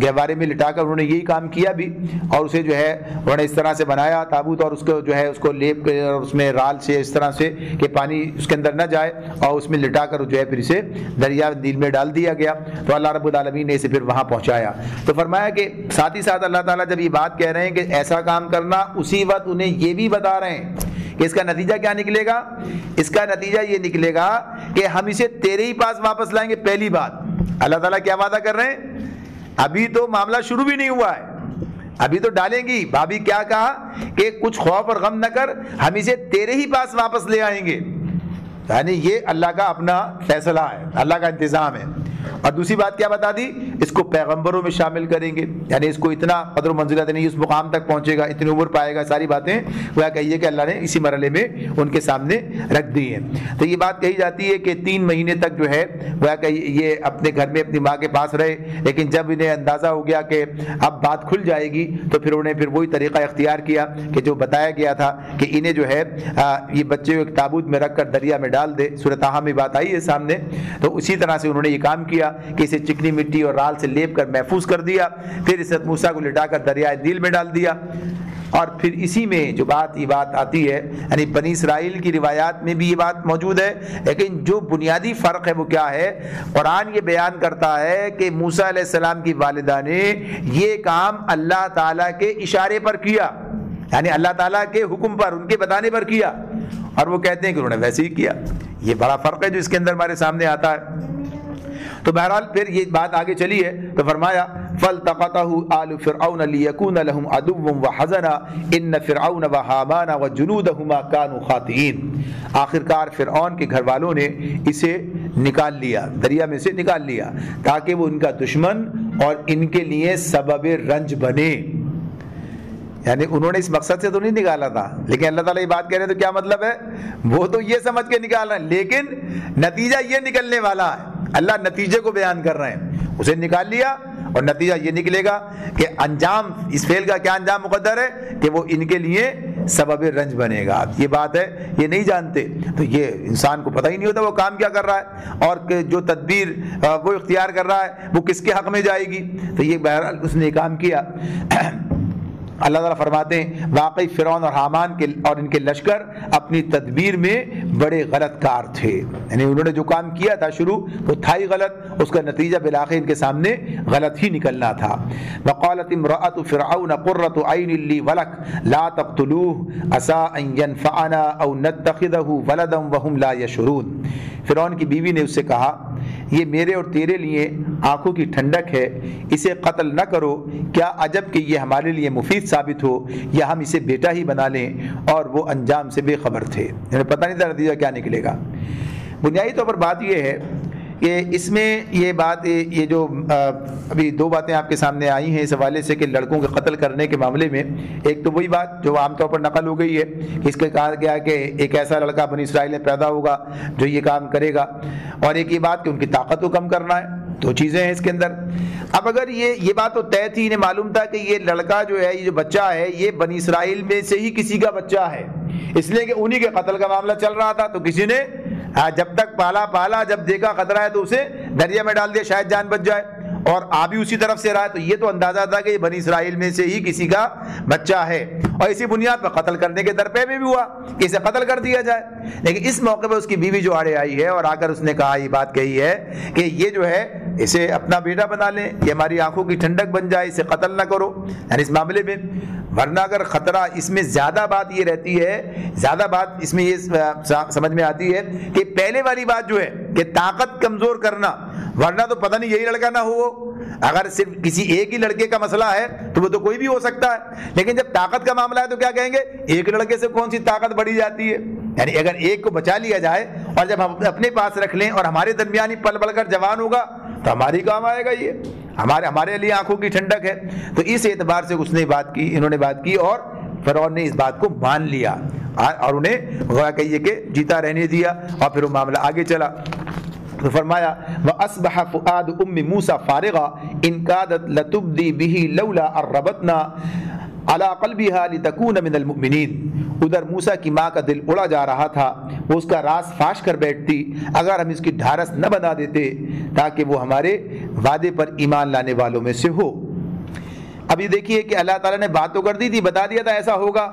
گہوارے میں لٹا کر انہوں نے یہی کام کیا بھی، اور اسے جو ہے انہوں نے اس طرح سے بنایا تابوت، اور اس کو جو ہے اس کو لیپ کر اور اس میں رال سے اس طرح سے کہ پانی اس کے اندر نہ جائے، اور اس میں لٹا کر جو ہے پھر اسے دریا نیل میں ڈال دیا گیا۔ تو اللہ رب العالمین نے اسے پھر وہاں پہنچایا۔ تو فرمایا کہ ساتھ ہی ساتھ اللہ تعالیٰ جب یہ بات کہہ رہے ہیں کہ ایسا کام کرنا، اسی وقت انہیں یہ بھی بتا رہے ہیں کہ اس کا نتیجہ کیا نکلے گا؟ اس کا نتیجہ یہ نکلے گا کہ ہم اسے تیرے ہی پاس واپس لائیں گے۔ پہلی بات اللہ تعالیٰ کیا وعدہ کر رہے ہیں؟ ابھی تو معاملہ شروع بھی نہیں ہوا ہے، ابھی تو ڈالیں گی۔ بھابھی کیا کہا کہ کچھ خوف اور غم نہ کر، ہم اسے تیرے ہی پاس واپس لے آئیں گے۔ یعنی یہ اللہ کا اپنا فیصلہ ہے، اللہ کا انتظام ہے۔ اور دوسری بات کیا بتا دی؟ اس کو پیغمبروں میں شامل کریں گے، یعنی اس کو اتنا قدر و منزلت نہیں، اس مقام تک پہنچے گا، اتنی عمر پائے گا، ساری باتیں وہ کہیے کہ اللہ نے اسی مرحلے میں ان کے سامنے رکھ دی ہیں۔ تو یہ بات کہی جاتی ہے کہ 3 مہینے تک جو ہے وہ کہ یہ اپنے گھر میں اپنی ماں کے پاس رہے، لیکن جب انہیں اندازہ ہو گیا کہ اب بات کھل جائے گی تو پھر انہیں پھر وہی طریقہ اختیار کیا کہ جو بتایا گیا تھا کہ انہیں جو ہے یہ بچے ایک تابوت میں رکھ کر دریا میں ڈال دے۔ سورۃ طٰہٰ میں بات آئی ہے سامنے، تو اسی طرح سے انہوں نے یہ کام کیا کہ اسے چکنی مٹی اور رال سے لیپ کر محفوظ کر دیا، پھر اس موسیٰ کو لٹا کر دریائے نیل میں ڈال دیا۔ اور پھر اسی میں جو یہ بات آتی ہے، یعنی بنی اسرائیل کی روایات میں بھی یہ بات موجود ہے، لیکن جو بنیادی فرق ہے وہ کیا ہے؟ قرآن یہ بیان کرتا ہے کہ موسیٰ علیہ السلام کی والدہ نے یہ کام اللہ تعالیٰ کے اشارے پر کیا، یعنی اللہ تعالیٰ کے حکم پر، ان کے بتانے پر کیا، اور وہ کہتے ہیں کہ انہوں نے ویسے ہی کیا۔ یہ بڑا فرق ہے جو اس کے اندر ہمارے سامنے آتا ہے۔ تو بہرحال پھر یہ بات آگے چلی ہے تو فرمایا فَالْتَقَطَهُ آلُ فِرْعَوْنَ لِيَكُونَ لَهُمْ عَدُوًّا وَحَزَنًا إِنَّ فِرْعَوْنَ وَحَامَانَ وَجُنُودَهُمَا كَانُوا خَاطِئِينَ۔ آخرکار فرعون کے گھر والوں نے اسے نکال لیا، دریا میں سے نکال لیا، تاکہ وہ ان کا دشمن اور ان کے لیے سبب رنج بنے۔ یعنی انہوں نے اس مقصد سے تو نہیں نکالا تھا، لیکن اللہ تعالیٰ یہ بات کہہ رہے ہیں تو کیا مطلب ہے؟ وہ تو یہ سمجھ کے نکال رہے ہیں، لیکن نتیجہ یہ نکلنے والا ہے۔ اللہ نتیجے کو بیان کر رہے ہیں، اسے نکال لیا اور نتیجہ یہ نکلے گا کہ انجام، اس فعل کا کیا انجام مقدر ہے کہ وہ ان کے لیے سبب رنج بنے گا۔ یہ بات ہے، یہ نہیں جانتے، تو یہ انسان کو پتہ ہی نہیں ہوتا وہ کام کیا کر رہا ہے، اور کہ جو تدبیر وہ اختیار کر رہا ہے وہ کس کے حق میں جائے گی۔ تو یہ بہرحال اس نے کام کیا۔ اللہ تعالیٰ فرماتے ہیں واقعی فرعون اور حامان کے اور ان کے لشکر اپنی تدبیر میں بڑے غلط کار تھے، یعنی انہوں نے جو کام کیا تھا شروع وہ تھا ہی غلط، اس کا نتیجہ بالآخر ان کے سامنے غلط ہی نکلنا تھا۔ وقالت امرأة فرعون قرة عین لی ولک لا تقتلوه عسى ان ينفعنا او نتخذه ولدا وهم لا يشعرون۔ فرعون کی بیوی نے اس سے کہا یہ میرے اور تیرے لیے آنکھوں کی ٹھنڈک ہے، اسے قتل نہ کرو، کیا عجب کہ یہ ہمارے لیے مفید ثابت ہو، یا ہم اسے بیٹا ہی بنا لیں۔ اور وہ انجام سے بے خبر تھے، انہیں پتہ نہیں تھا نتیجہ کیا نکلے گا۔ بنیادی طور پر بات یہ ہے کہ اس میں یہ بات، یہ جو ابھی 2 باتیں آپ کے سامنے آئی ہیں اس حوالے سے کہ لڑکوں کے قتل کرنے کے معاملے میں، ایک تو وہی بات جو عام طور پر نقل ہو گئی ہے کہ اس کے کہا گیا کہ ایک ایسا لڑکا بنی اسرائیل میں پیدا ہوگا جو یہ کام کرے گا، اور ایک یہ بات کہ ان کی طاقت کو کم کرنا ہے۔ 2 چیزیں ہیں اس کے اندر۔ اب اگر یہ بات تو طے تھی، انہیں معلوم تھا کہ یہ لڑکا جو ہے، یہ جو بچہ ہے، یہ بنی اسرائیل میں سے ہی کسی کا بچہ ہے، اس لیے کہ انہی کے قتل کا معاملہ چل رہا تھا، تو کسی نے جب تک پالا جب دیکھا خطرہ ہے تو اسے دریا میں ڈال دیا، شاید جان بچ جائے، اور آ بھی اسی طرف سے رہا ہے، تو یہ تو اندازہ تھا کہ یہ بنی اسرائیل میں سے ہی کسی کا بچہ ہے، اور اسی بنیاد پر قتل کرنے کے درپے میں بھی ہوا کہ اسے قتل کر دیا جائے۔ لیکن اس موقع پہ اس کی بیوی جو آڑے آئی ہے اور آ کر اس نے کہا، یہ بات کہی ہے کہ یہ جو ہے اسے اپنا بیٹا بنا لیں، یہ ہماری آنکھوں کی ٹھنڈک بن جائے، اسے قتل نہ کرو۔ یعنی اس معاملے میں ورنہ اگر خطرہ اس میں زیادہ بات یہ رہتی ہے، زیادہ بات اس میں یہ سمجھ میں آتی ہے کہ پہلے والی بات جو ہے کہ طاقت کمزور کرنا، ورنہ تو پتہ نہیں یہی لڑکا نہ ہو، اگر صرف کسی ایک ہی لڑکے کا مسئلہ ہے تو وہ تو کوئی بھی ہو سکتا ہے، لیکن جب طاقت کا معاملہ ہے تو کیا کہیں گے، ایک لڑکے سے کون سی طاقت بڑھی جاتی ہے؟ یعنی اگر ایک کو بچا لیا جائے اور جب ہم اپنے پاس رکھ لیں اور ہمارے درمیان ہی پل بڑھ کر جوان ہوگا تو ہماری کام آئے گا، یہ ہمارے لیے آنکھوں کی ٹھنڈک ہے۔ تو اس اعتبار سے اس نے بات کی، انہوں نے بات کی اور فرعون نے اس بات کو مان لیا اور انہیں گویا کہیے کہ جیتا رہنے دیا، اور پھر وہ معاملہ آگے چلا۔ تو فرمایا وَأَصْبَحَ فُؤَادُ أُمِّ مُوسَى فَارِغًا إِنْ كَادَتْ لَتُبْدِي بِهِ لَوْلَا أَن رَّبَطْنَا عَلَىٰ قَلْبِهَا لِتَكُونَ مِنَ الْمُؤْمِنِينَ۔ ادھر موسیٰ کی ماں کا دل اڑا جا رہا تھا، وہ اس کا راز فاش کر بیٹھتی اگر ہم اس کی ڈھارس نہ بنا دیتے تاکہ وہ ہمارے وعدے پر ایمان لانے والوں میں سے ہو۔ اب یہ دیکھیے کہ اللہ تعالیٰ نے بات تو کر دی تھی، بتا دیا تھا ایسا ہوگا،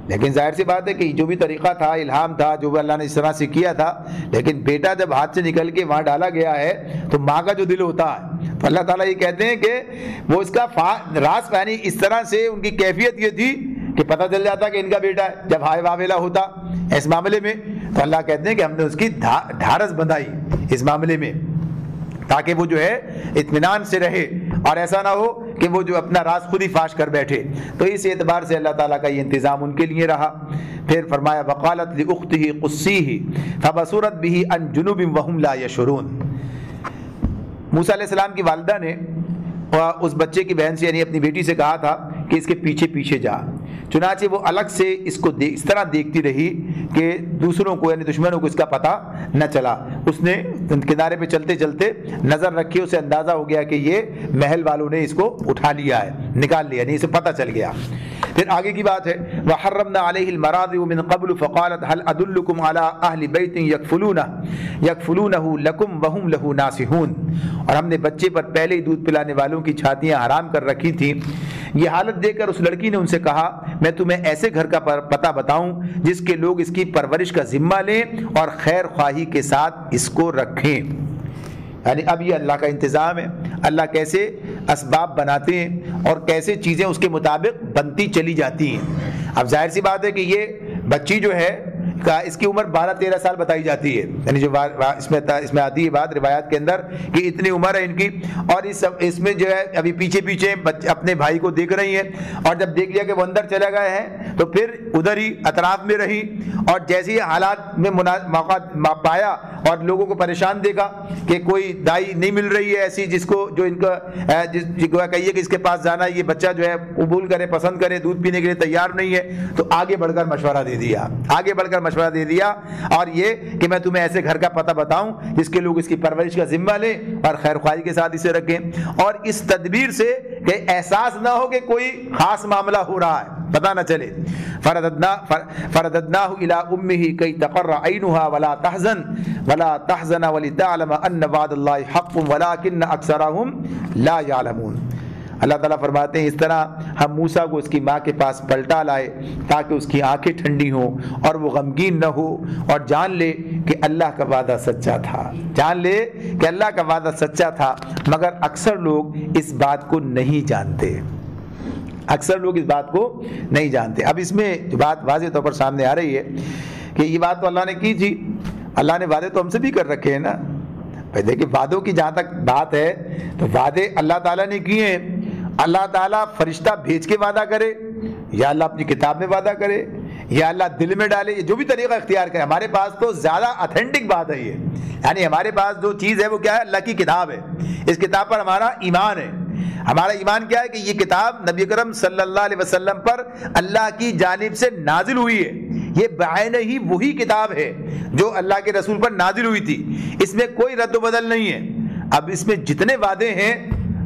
لیکن ظاہر سی بات ہے کہ جو بھی طریقہ تھا، الہام تھا، جو بھی اللہ نے اس طرح سے کیا تھا، لیکن بیٹا جب ہاتھ سے نکل کے وہاں ڈالا گیا ہے تو ماں کا جو دل ہوتا ہے، تو اللہ تعالیٰ یہ کہتے ہیں کہ وہ اس کا راز، یعنی اس طرح سے ان کی کیفیت یہ تھی کہ پتہ چل جاتا کہ ان کا بیٹا ہے۔ جب ہائے واویلا ہوتا اس معاملے میں تو اللہ کہتے ہیں کہ ہم نے اس کی ڈھارس بندھائی اس معاملے میں تاکہ وہ جو ہے اطمینان سے رہے اور ایسا نہ ہو کہ وہ جو اپنا راز خود ہی فاش کر بیٹھے۔ تو اس اعتبار سے اللہ تعالیٰ کا یہ انتظام ان کے لیے رہا۔ پھر فرمایا وقالت لأختہ قصیہ فبصرت بہ عن جنب وہم لا یشعرون۔ موسیٰ علیہ السلام کی والدہ نے اس بچے کی بہن سے یعنی اپنی بیٹی سے کہا تھا کہ اس کے پیچھے پیچھے جا، چنانچہ وہ الگ سے اس کو اس طرح دیکھتی رہی کہ دوسروں کو یعنی دشمنوں کو اس کا پتہ نہ چلا۔ اس نے کنارے پہ چلتے چلتے نظر رکھی، اسے اندازہ ہو گیا کہ یہ محل والوں نے اس کو اٹھا لیا ہے، نکال لیا، یعنی اسے پتہ چل گیا۔ پھر آگے کی بات ہے وحرمنا علیہ المراضع من قبل فقالت هل ادلکم علی اہل بیت یکفلونہ لکم وہم لہ ناصحون۔ اور ہم نے بچے پر پہلے ہی دودھ پلانے والوں کی چھاتیاں حرام کر رکھی تھیں۔ یہ حالت دیکھ کر اس لڑکی نے ان سے کہا میں تمہیں ایسے گھر کا پتہ بتاؤں جس کے لوگ اس کی پرورش کا ذمہ لیں اور خیر خواہی کے ساتھ اس کو رکھیں۔ یعنی اب یہ اللہ کا انتظام ہے، اللہ کیسے اسباب بناتے ہیں اور کیسے چیزیں اس کے مطابق بنتی چلی جاتی ہیں۔ اب ظاہر سی بات ہے کہ یہ بچی جو ہے اس کی عمر 12-13 سال بتائی جاتی ہے، یعنی جو اس میں آتی ہے بات روایات کے اندر کہ اتنی عمر ہے ان کی، اور اس میں جو ہے ابھی پیچھے پیچھے اپنے بھائی کو دیکھ رہی ہیں، اور جب دیکھ لیا کہ وہ اندر چلے گئے ہیں تو پھر ادھر ہی اطراف میں رہی، اور جیسے ہی حالات میں موقع پایا اور لوگوں کو پریشان دیکھا کہ کوئی دائی نہیں مل رہی ہے ایسی جس کو جو ان کا کہیے کہ اس کے پاس جانا، یہ بچہ جو ہے قبول کرے، پسند کرے، دودھ پینے کے لیے تیار نہیں ہے، تو آگے بڑھ کر مشورہ دے دیا اور یہ کہ میں تمہیں ایسے گھر کا پتہ بتاؤں جس کے لوگ اس کی پرورش کا ذمہ لیں اور خیر خواہی کے ساتھ اسے رکھیں، اور اس تدبیر سے کہ احساس نہ ہو کہ کوئی خاص معاملہ ہو رہا ہے، پتہ نہ چلے۔ فرددناہ الی امہ کی تقر عینھا ولا تحزن ولتعلم ان وعد اللہ حق ولکن اکثرہم لا یعلمون۔ اللہ تعالیٰ فرماتے ہیں اس طرح ہم موسیٰ کو اس کی ماں کے پاس پلٹا لائے تاکہ اس کی آنکھیں ٹھنڈی ہوں اور وہ غمگین نہ ہو اور جان لے کہ اللہ کا وعدہ سچا تھا، مگر اکثر لوگ اس بات کو نہیں جانتے۔ اب اس میں جو بات واضح طور پر سامنے آ رہی ہے کہ یہ بات تو اللہ نے کی تھی، اللہ نے وعدے تو ہم سے بھی کر رکھے ہیں نا۔ دیکھیں وعدوں کی جہاں تک بات ہے تو وعدے اللہ تعالیٰ نے کیے ہیں، اللہ تعالیٰ فرشتہ بھیج کے وعدہ کرے یا اللہ اپنی کتاب میں وعدہ کرے یا اللہ دل میں ڈالے، جو بھی طریقہ اختیار کرے، ہمارے پاس تو زیادہ اتھینٹک بات ہے یہ، یعنی ہمارے پاس جو چیز ہے وہ کیا ہے؟ اللہ کی کتاب ہے، اس کتاب پر ہمارا ایمان ہے۔ ہمارا ایمان کیا ہے کہ یہ کتاب نبی اکرم صلی اللہ علیہ وسلم پر اللہ کی جانب سے نازل ہوئی ہے، یہ بعین ہی وہی کتاب ہے جو اللہ کے رسول پر نازل ہوئی تھی، اس میں کوئی رد و بدل نہیں ہے۔ اب اس میں جتنے وعدے ہیں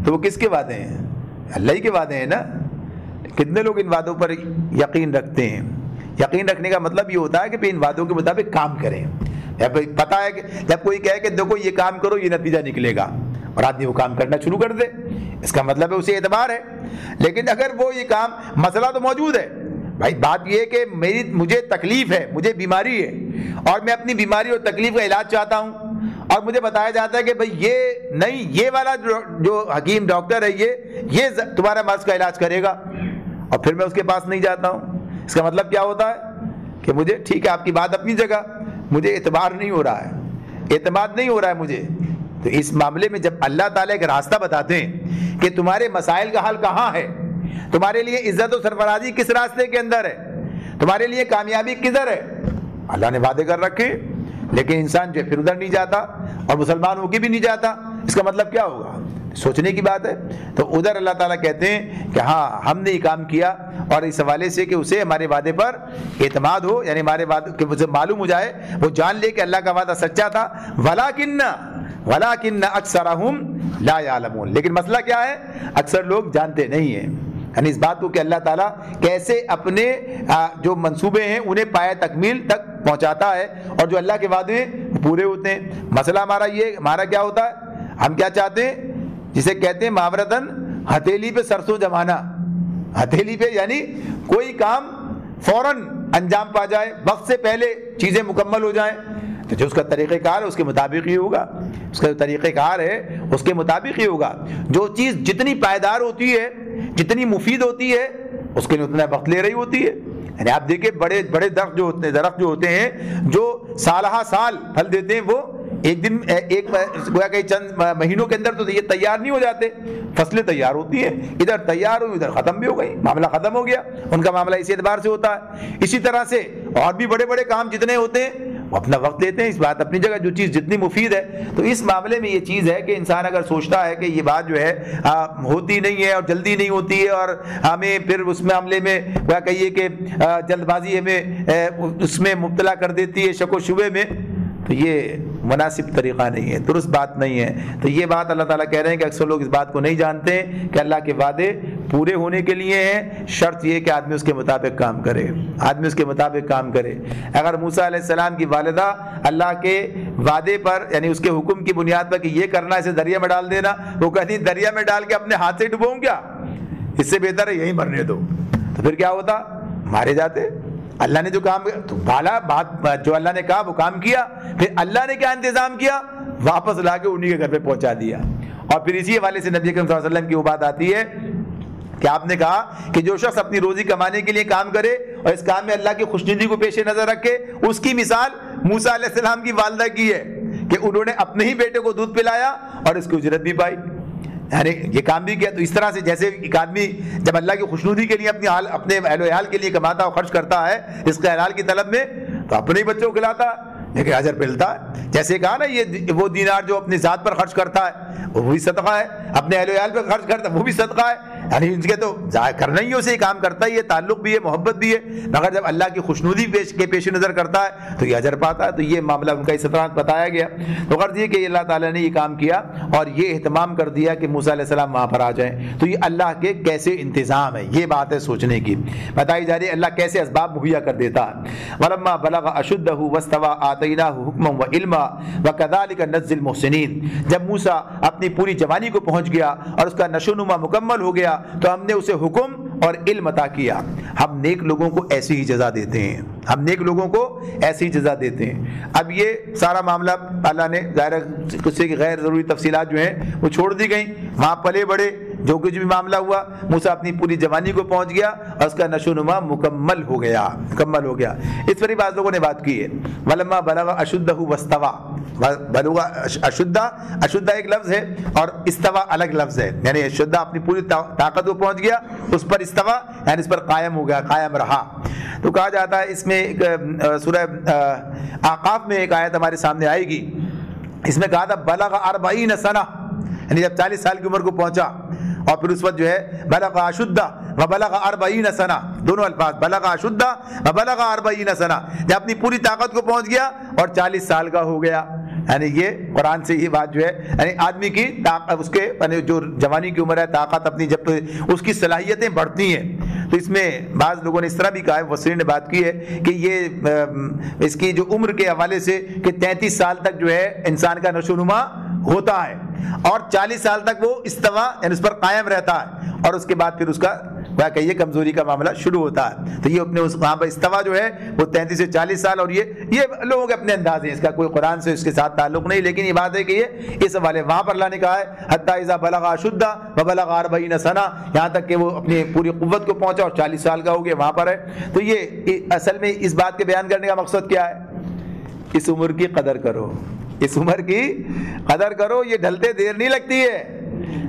تو وہ کس کے وعدے ہیں؟ اللہ ہی کے وعدے ہیں نا۔ کتنے لوگ ان وعدوں پر یقین رکھتے ہیں؟ یقین رکھنے کا مطلب یہ ہوتا ہے کہ ان وعدوں کے مطابق کام کریں۔ پتہ ہے کہ جب کوئی کہے کہ دیکھو یہ کام کرو یہ نتیجہ نکلے گا اور آدمی وہ کام کرنا شروع کر دے، اس کا مطلب ہے اسے اعتبار ہے۔ لیکن اگر وہ یہ کام، مسئلہ تو موجود ہے بھائی، بات یہ ہے کہ مجھے تکلیف ہے، مجھے بیماری ہے اور میں اپنی بیماری اور تکلیف کا علاج چاہتا ہوں، اور مجھے بتایا جاتا ہے کہ بھائی یہ نہیں، یہ والا جو حکیم ڈاکٹر ہے یہ تمہارا مرض کا علاج کرے گا، اور پھر میں اس کے پاس نہیں جاتا ہوں، اس کا مطلب کیا ہوتا ہے کہ مجھے ٹھیک ہے آپ کی بات اپنی جگہ، مجھے اعتبار نہیں ہو رہا ہے، اعتماد نہیں ہو رہا ہے مجھے. تو اس معاملے میں جب اللہ تعالیٰ ایک راستہ بتاتے ہیں کہ تمہارے مسائل کا حل کہاں ہے، تمہارے لیے عزت و سرفرازی کس راستے کے اندر ہے، تمہارے لیے کامیابی کدھر ہے، اللہ نے وعدے کر رکھے لیکن انسان جو پھر ادھر نہیں جاتا اور مسلمان ہو کے بھی نہیں جاتا، اس کا مطلب کیا ہوگا؟ سوچنے کی بات ہے. تو ادھر اللہ تعالیٰ کہتے ہیں کہ ہاں ہم نے یہ کام کیا، اور اس حوالے سے کہ اسے ہمارے وعدے پر اعتماد ہو، یعنی ہمارے وعدے کہ مجھے معلوم ہو جائے، وہ جان لے کہ اللہ کا وعدہ سچا تھا. وَلَكِنَّ أَكْثَرَهُمْ لَا يَعْلَمُونَ، لیکن مسئلہ کیا ہے؟ اکثر لوگ جانتے نہیں ہیں. یعنی اس بات کو کہ اللہ تعالیٰ کیسے اپنے جو منصوبے ہیں انہیں پایہ تکمیل تک پہنچاتا ہے، اور جو اللہ کے وعدے ہیں پورے ہوتے ہیں. مسئلہ ہمارا کیا ہوتا ہے؟ ہم کیا چاہتے ہیں؟ جسے کہتے ہیں محاورتاً ہتھیلی پہ سرسوں جمانا. ہتھیلی پہ یعنی کوئی کام فوراً انجام پا جائے، وقت سے پہلے چیزیں مکمل ہو جائیں. تو جو اس کا طریقہ کار ہے اس کے مطابق ہی ہوگا، اس کا جو طریقہ کار ہے اس کے مطابق ہی ہوگا. جو چیز جتنی پائیدار ہوتی ہے، جتنی مفید ہوتی ہے، اس کے لیے اتنا وقت لے رہی ہوتی ہے. یعنی آپ دیکھیں بڑے بڑے درخت جو ہوتے ہیں جو سالہ سال پھل دیتے ہیں، وہ ایک دن گویا کہ چند مہینوں کے اندر تو یہ تیار نہیں ہو جاتے. فصلیں تیار ہوتی ہیں، ادھر تیار ہوئی ادھر ختم بھی ہو گئی، معاملہ ختم ہو گیا. ان کا معاملہ اسی اعتبار سے ہوتا ہے. اسی طرح سے اور بھی بڑے بڑے کام جتنے ہوتے ہیں وہ اپنا وقت لیتے ہیں. اس بات اپنی جگہ، جو چیز جتنی مفید ہے. تو اس معاملے میں یہ چیز ہے کہ انسان اگر سوچتا ہے کہ یہ بات جو ہے ہوتی نہیں ہے اور جلدی نہیں ہوتی ہے، اور ہمیں پھر اس معاملے میں کیا کہیے کہ جلد بازی ہمیں اس میں مبتلا کر دیتی ہے، شک و شبے میں، تو یہ مناسب طریقہ نہیں ہے، درست بات نہیں ہے. تو یہ بات اللہ تعالیٰ کہہ رہے ہیں کہ اکثر لوگ اس بات کو نہیں جانتے کہ اللہ کے وعدے پورے ہونے کے لیے ہیں. شرط یہ کہ آدمی اس کے مطابق کام کرے، آدمی اس کے مطابق کام کرے. اگر موسیٰ علیہ السلام کی والدہ اللہ کے وعدے پر، یعنی اس کے حکم کی بنیاد پر کہ یہ کرنا، اسے دریا میں ڈال دینا، وہ کہتی دریا میں ڈال کے اپنے ہاتھ سے ڈبوں کیا، اس سے بہتر ہے یہیں مرنے دو. تو پھر کیا ہوتا؟ مارے جاتے. اللہ نے جو کام کیا تو بالا بات، جو اللہ نے کہا وہ کام کیا. پھر اللہ نے کیا انتظام کیا؟ واپس لا کے انہی کے گھر پہ پہنچا دیا. اور پھر اسی حوالے سے نبی کریم صلی اللہ علیہ وسلم کی وہ بات آتی ہے کہ آپ نے کہا کہ جو شخص اپنی روزی کمانے کے لیے کام کرے اور اس کام میں اللہ کی خوشنودی کو پیش نظر رکھے، اس کی مثال موسیٰ علیہ السلام کی والدہ کی ہے کہ انہوں نے اپنے ہی بیٹے کو دودھ پلایا اور اس کی اجرت بھی پائی، یعنی یہ کام بھی کیا. تو اس طرح سے جیسے ایک آدمی جب اللہ کی خوشنودی کے لیے اپنے اہل و عیال کے لیے کماتا اور خرچ کرتا ہے اس کے حلال کی طلب میں، تو اپنے ہی بچوں کو کھلاتا ہے لیکن اجر ملتا ہے. جیسے کہا نا یہ وہ دینار جو اپنی ذات پر خرچ کرتا ہے وہ بھی صدقہ ہے، اپنے اہل و عیال پر خرچ کرتا ہے وہ بھی صدقہ ہے. یعنی ان کے تو کرنا ہی اسے کام کرتا ہی ہے، تعلق بھی ہے، محبت بھی ہے، مگر جب اللہ کی خوشنودی کے پیش نظر کرتا ہے تو یہ اجر پاتا ہے. تو یہ معاملہ ان کا اس طرح بتایا گیا. تو غرض یہ کہ اللہ تعالیٰ نے یہ کام کیا اور یہ اہتمام کر دیا کہ موسیٰ علیہ السلام وہاں پر آ جائیں. تو یہ اللہ کے کیسے انتظام ہے، یہ بات ہے سوچنے کی. بتائی جا رہی ہے اللہ کیسے اسباب مہیا کر دیتا ہے. وَلَمَّا بَلَغَ أَشُدَّهُ وَاسْتَوَىٰ آتَيْنَاهُ حُكْمًا وَعِلْمًا وَكَذَٰلِكَ نَجْزِي الْمُحْسِنِينَ. جب موسیٰ اپنی پوری جوانی کو پہنچ گیا اور اس کا نشوونما مکمل ہو گیا تو ہم نے اسے حکم اور علم عطا کیا. ہم نیک لوگوں کو ایسی ہی جزا دیتے ہیں، ہم نیک لوگوں کو ایسی ہی جزا دیتے ہیں. اب یہ سارا معاملہ اللہ نے ظاہر کسی کی غیر ضروری تفصیلات جو ہیں وہ چھوڑ دی گئیں. وہاں پلے بڑے جو کچھ بھی معاملہ ہوا، موسیٰ اپنی پوری جوانی کو پہنچ گیا اور اس کا نشوونما مکمل ہو گیا. اس پر ہی بعض لوگوں نے بات کی ہے. وَلَمَّا بَلَغَ أَشُدَّهُ وَاسْتَوَىٰ. بلغ اشدہ ایک لفظ ہے اور استوا الگ لفظ ہے. یعنی اشدہ اپنی پوری طاقت کو پہنچ گیا، اس پر استوا یعنی اس پر قائم ہو گیا، قائم رہا. تو کہا جاتا ہے اس میں سورہ اعقاف میں ایک آیت ہمارے سامنے آئے گی، اس میں کہا تھا بلغ 40 سنہ، یعنی جب 40 سال کی عمر کو پہنچا. اور پھر اس وقت جو ہے بلغ اشدہ و بلغ 40 سنہ، دونوں الفاظ بلغ اشدہ و بلغ 40 سنہ، جب اپنی پوری طاقت کو پہنچ گیا اور 40 سال کا ہو گیا. یعنی یہ قرآن سے یہ بات جو ہے، یعنی آدمی کی طاقت، اس کے یعنی جو جوانی کی عمر ہے، طاقت اپنی جب اس کی صلاحیتیں بڑھتی ہیں. تو اس میں بعض لوگوں نے اس طرح بھی کہا ہے، مفسرین نے بات کی ہے کہ یہ اس کی جو عمر کے حوالے سے کہ 33 سال تک جو ہے انسان کا نشوونما ہوتا ہے اور 40 سال تک وہ استوا یعنی اس پر قائم رہتا ہے اور اس کے بعد پھر اس کا وہ کہیے کمزوری کا معاملہ شروع ہوتا ہے. تو یہ اپنے اس وہاں پر استوا جو ہے وہ 33 سے 40 سال، اور یہ لوگوں کے اپنے انداز ہیں، اس کا کوئی قرآن سے اس کے ساتھ تعلق نہیں. لیکن یہ بات ہے کہ یہ اس حوالے وہاں پر اللہ نے کہا ہے حتی اذا بلغ اشدہ وبلغ 40 سنہ، یہاں تک کہ وہ اپنی پوری قوت کو پہنچا اور 40 سال کا ہو گیا، وہاں پر ہے. تو یہ اصل میں اس بات کے بیان کرنے کا مقصد کیا ہے؟ اس عمر کی قدر کرو، اس عمر کی قدر کرو، یہ ڈھلتے دیر نہیں لگتی ہے.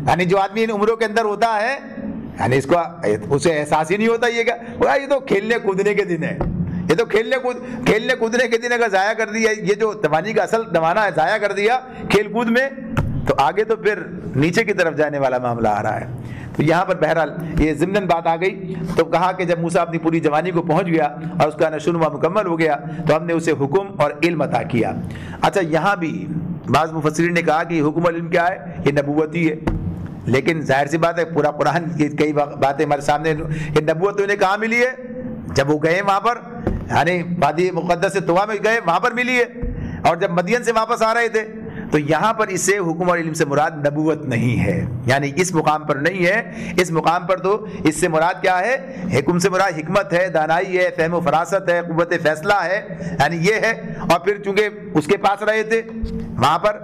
یعنی جو آدمی ان عمروں کے اندر ہوتا ہے، یعنی اسے احساس ہی نہیں ہوتا یہ تو کھیلنے کودنے کے دن ہے، یہ تو کھیلنے کودنے کے دن اگر ضائع کر دیا، یہ جو توانی کا اصل زمانہ ہے ضائع کر دیا کھیل کود میں، تو آگے تو پھر نیچے کی طرف جانے والا معاملہ آ رہا ہے. تو یہاں پر بہرحال یہ ضمناً بات آ گئی. تو کہا کہ جب موسیٰ اپنی پوری جوانی کو پہنچ گیا اور اس کا نشو نما مکمل ہو گیا تو ہم نے اسے حکم اور علم عطا کیا. اچھا، یہاں بھی بعض مفسرین نے کہا کہ یہ حکم اور علم کیا ہے؟ یہ نبوتی ہے. لیکن ظاہر سی بات ہے پورا قرآن کی کئی باتیں ہمارے سامنے، یہ نبوت تو انہیں کہاں ملی ہے؟ جب وہ گئے وہاں پر، یعنی وادی مقدس سے طوا میں گئے وہاں پر ملی ہے، اور جب مدین سے واپس آ رہے تھے. تو یہاں پر اس سے حکم اور علم سے مراد نبوت نہیں ہے، یعنی اس مقام پر نہیں ہے. اس مقام پر تو اس سے مراد کیا ہے؟ حکم سے مراد حکمت ہے، دانائی ہے، فہم و فراست ہے، قوت فیصلہ ہے، یعنی یہ ہے. اور پھر چونکہ اس کے پاس رہے تھے وہاں پر،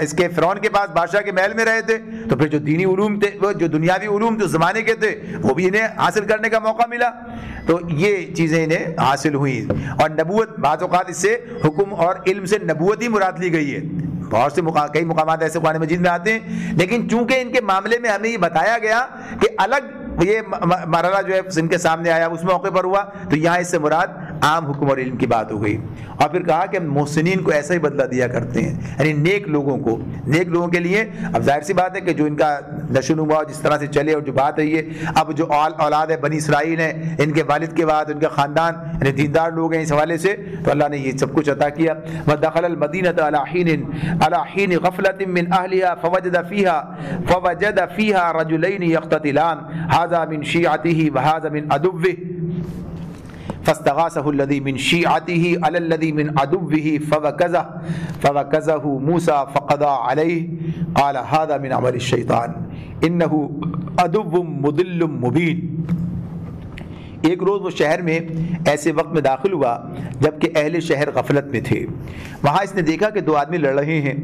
اس کے فرعون کے پاس بادشاہ کے محل میں رہے تھے، تو پھر جو دینی علوم تھے، جو دنیاوی علوم جو زمانے کے تھے، وہ بھی انہیں حاصل کرنے کا موقع ملا. تو یہ چیزیں انہیں حاصل ہوئی. اور نبوت بعض اوقات اس سے حکم اور علم سے نبوت ہی مراد لی گئی ہے. بہت سے کئی مقامات ایسے قرآن مجید میں آتے ہیں، لیکن چونکہ ان کے معاملے میں ہمیں یہ بتایا گیا کہ الگ یہ مرحلہ جو ہے ان کے سامنے آیا اس موقع پر ہوا، تو یہاں اس سے مراد عام حکم اور علم کی بات ہو گئی. اور پھر کہا کہ محسنین کو ایسا ہی بدلہ دیا کرتے ہیں، یعنی نیک لوگوں کے لیے. اب ظاہر سی بات ہے کہ جو ان کا نشو نما جس طرح سے چلے، اور جو بات ہے یہ اب جو اولاد ہے بنی اسرائیل ہیں، ان کے والد کے بعد ان کا خاندان یعنی دیندار لوگ ہیں، اس حوالے سے تو اللہ نے یہ سب کچھ عطا کیا. وَدَخَلَ الْمَدِينَةَ عَلَى حِينِ غَفْلَةٍ مِّنْ أَهْلِهَا فَوَجَدَ فِيهَا رَجُلَيْنِ يَقْتَتِلَانِ هَذَا مِنْ شِيعَتِهِ وَهَذَا مِنْ عَدُوِّهِ فاستغاثه الذي من شيعته على الذي من عدوه فوكزه موسى فقضى عليه قال هذا من عمل الشيطان انه عدو مضل مبين. ایک روز وہ شہر میں ایسے وقت میں داخل ہوا جبکہ اہل شہر غفلت میں تھے. وہاں اس نے دیکھا کہ دو آدمی لڑ رہے ہیں،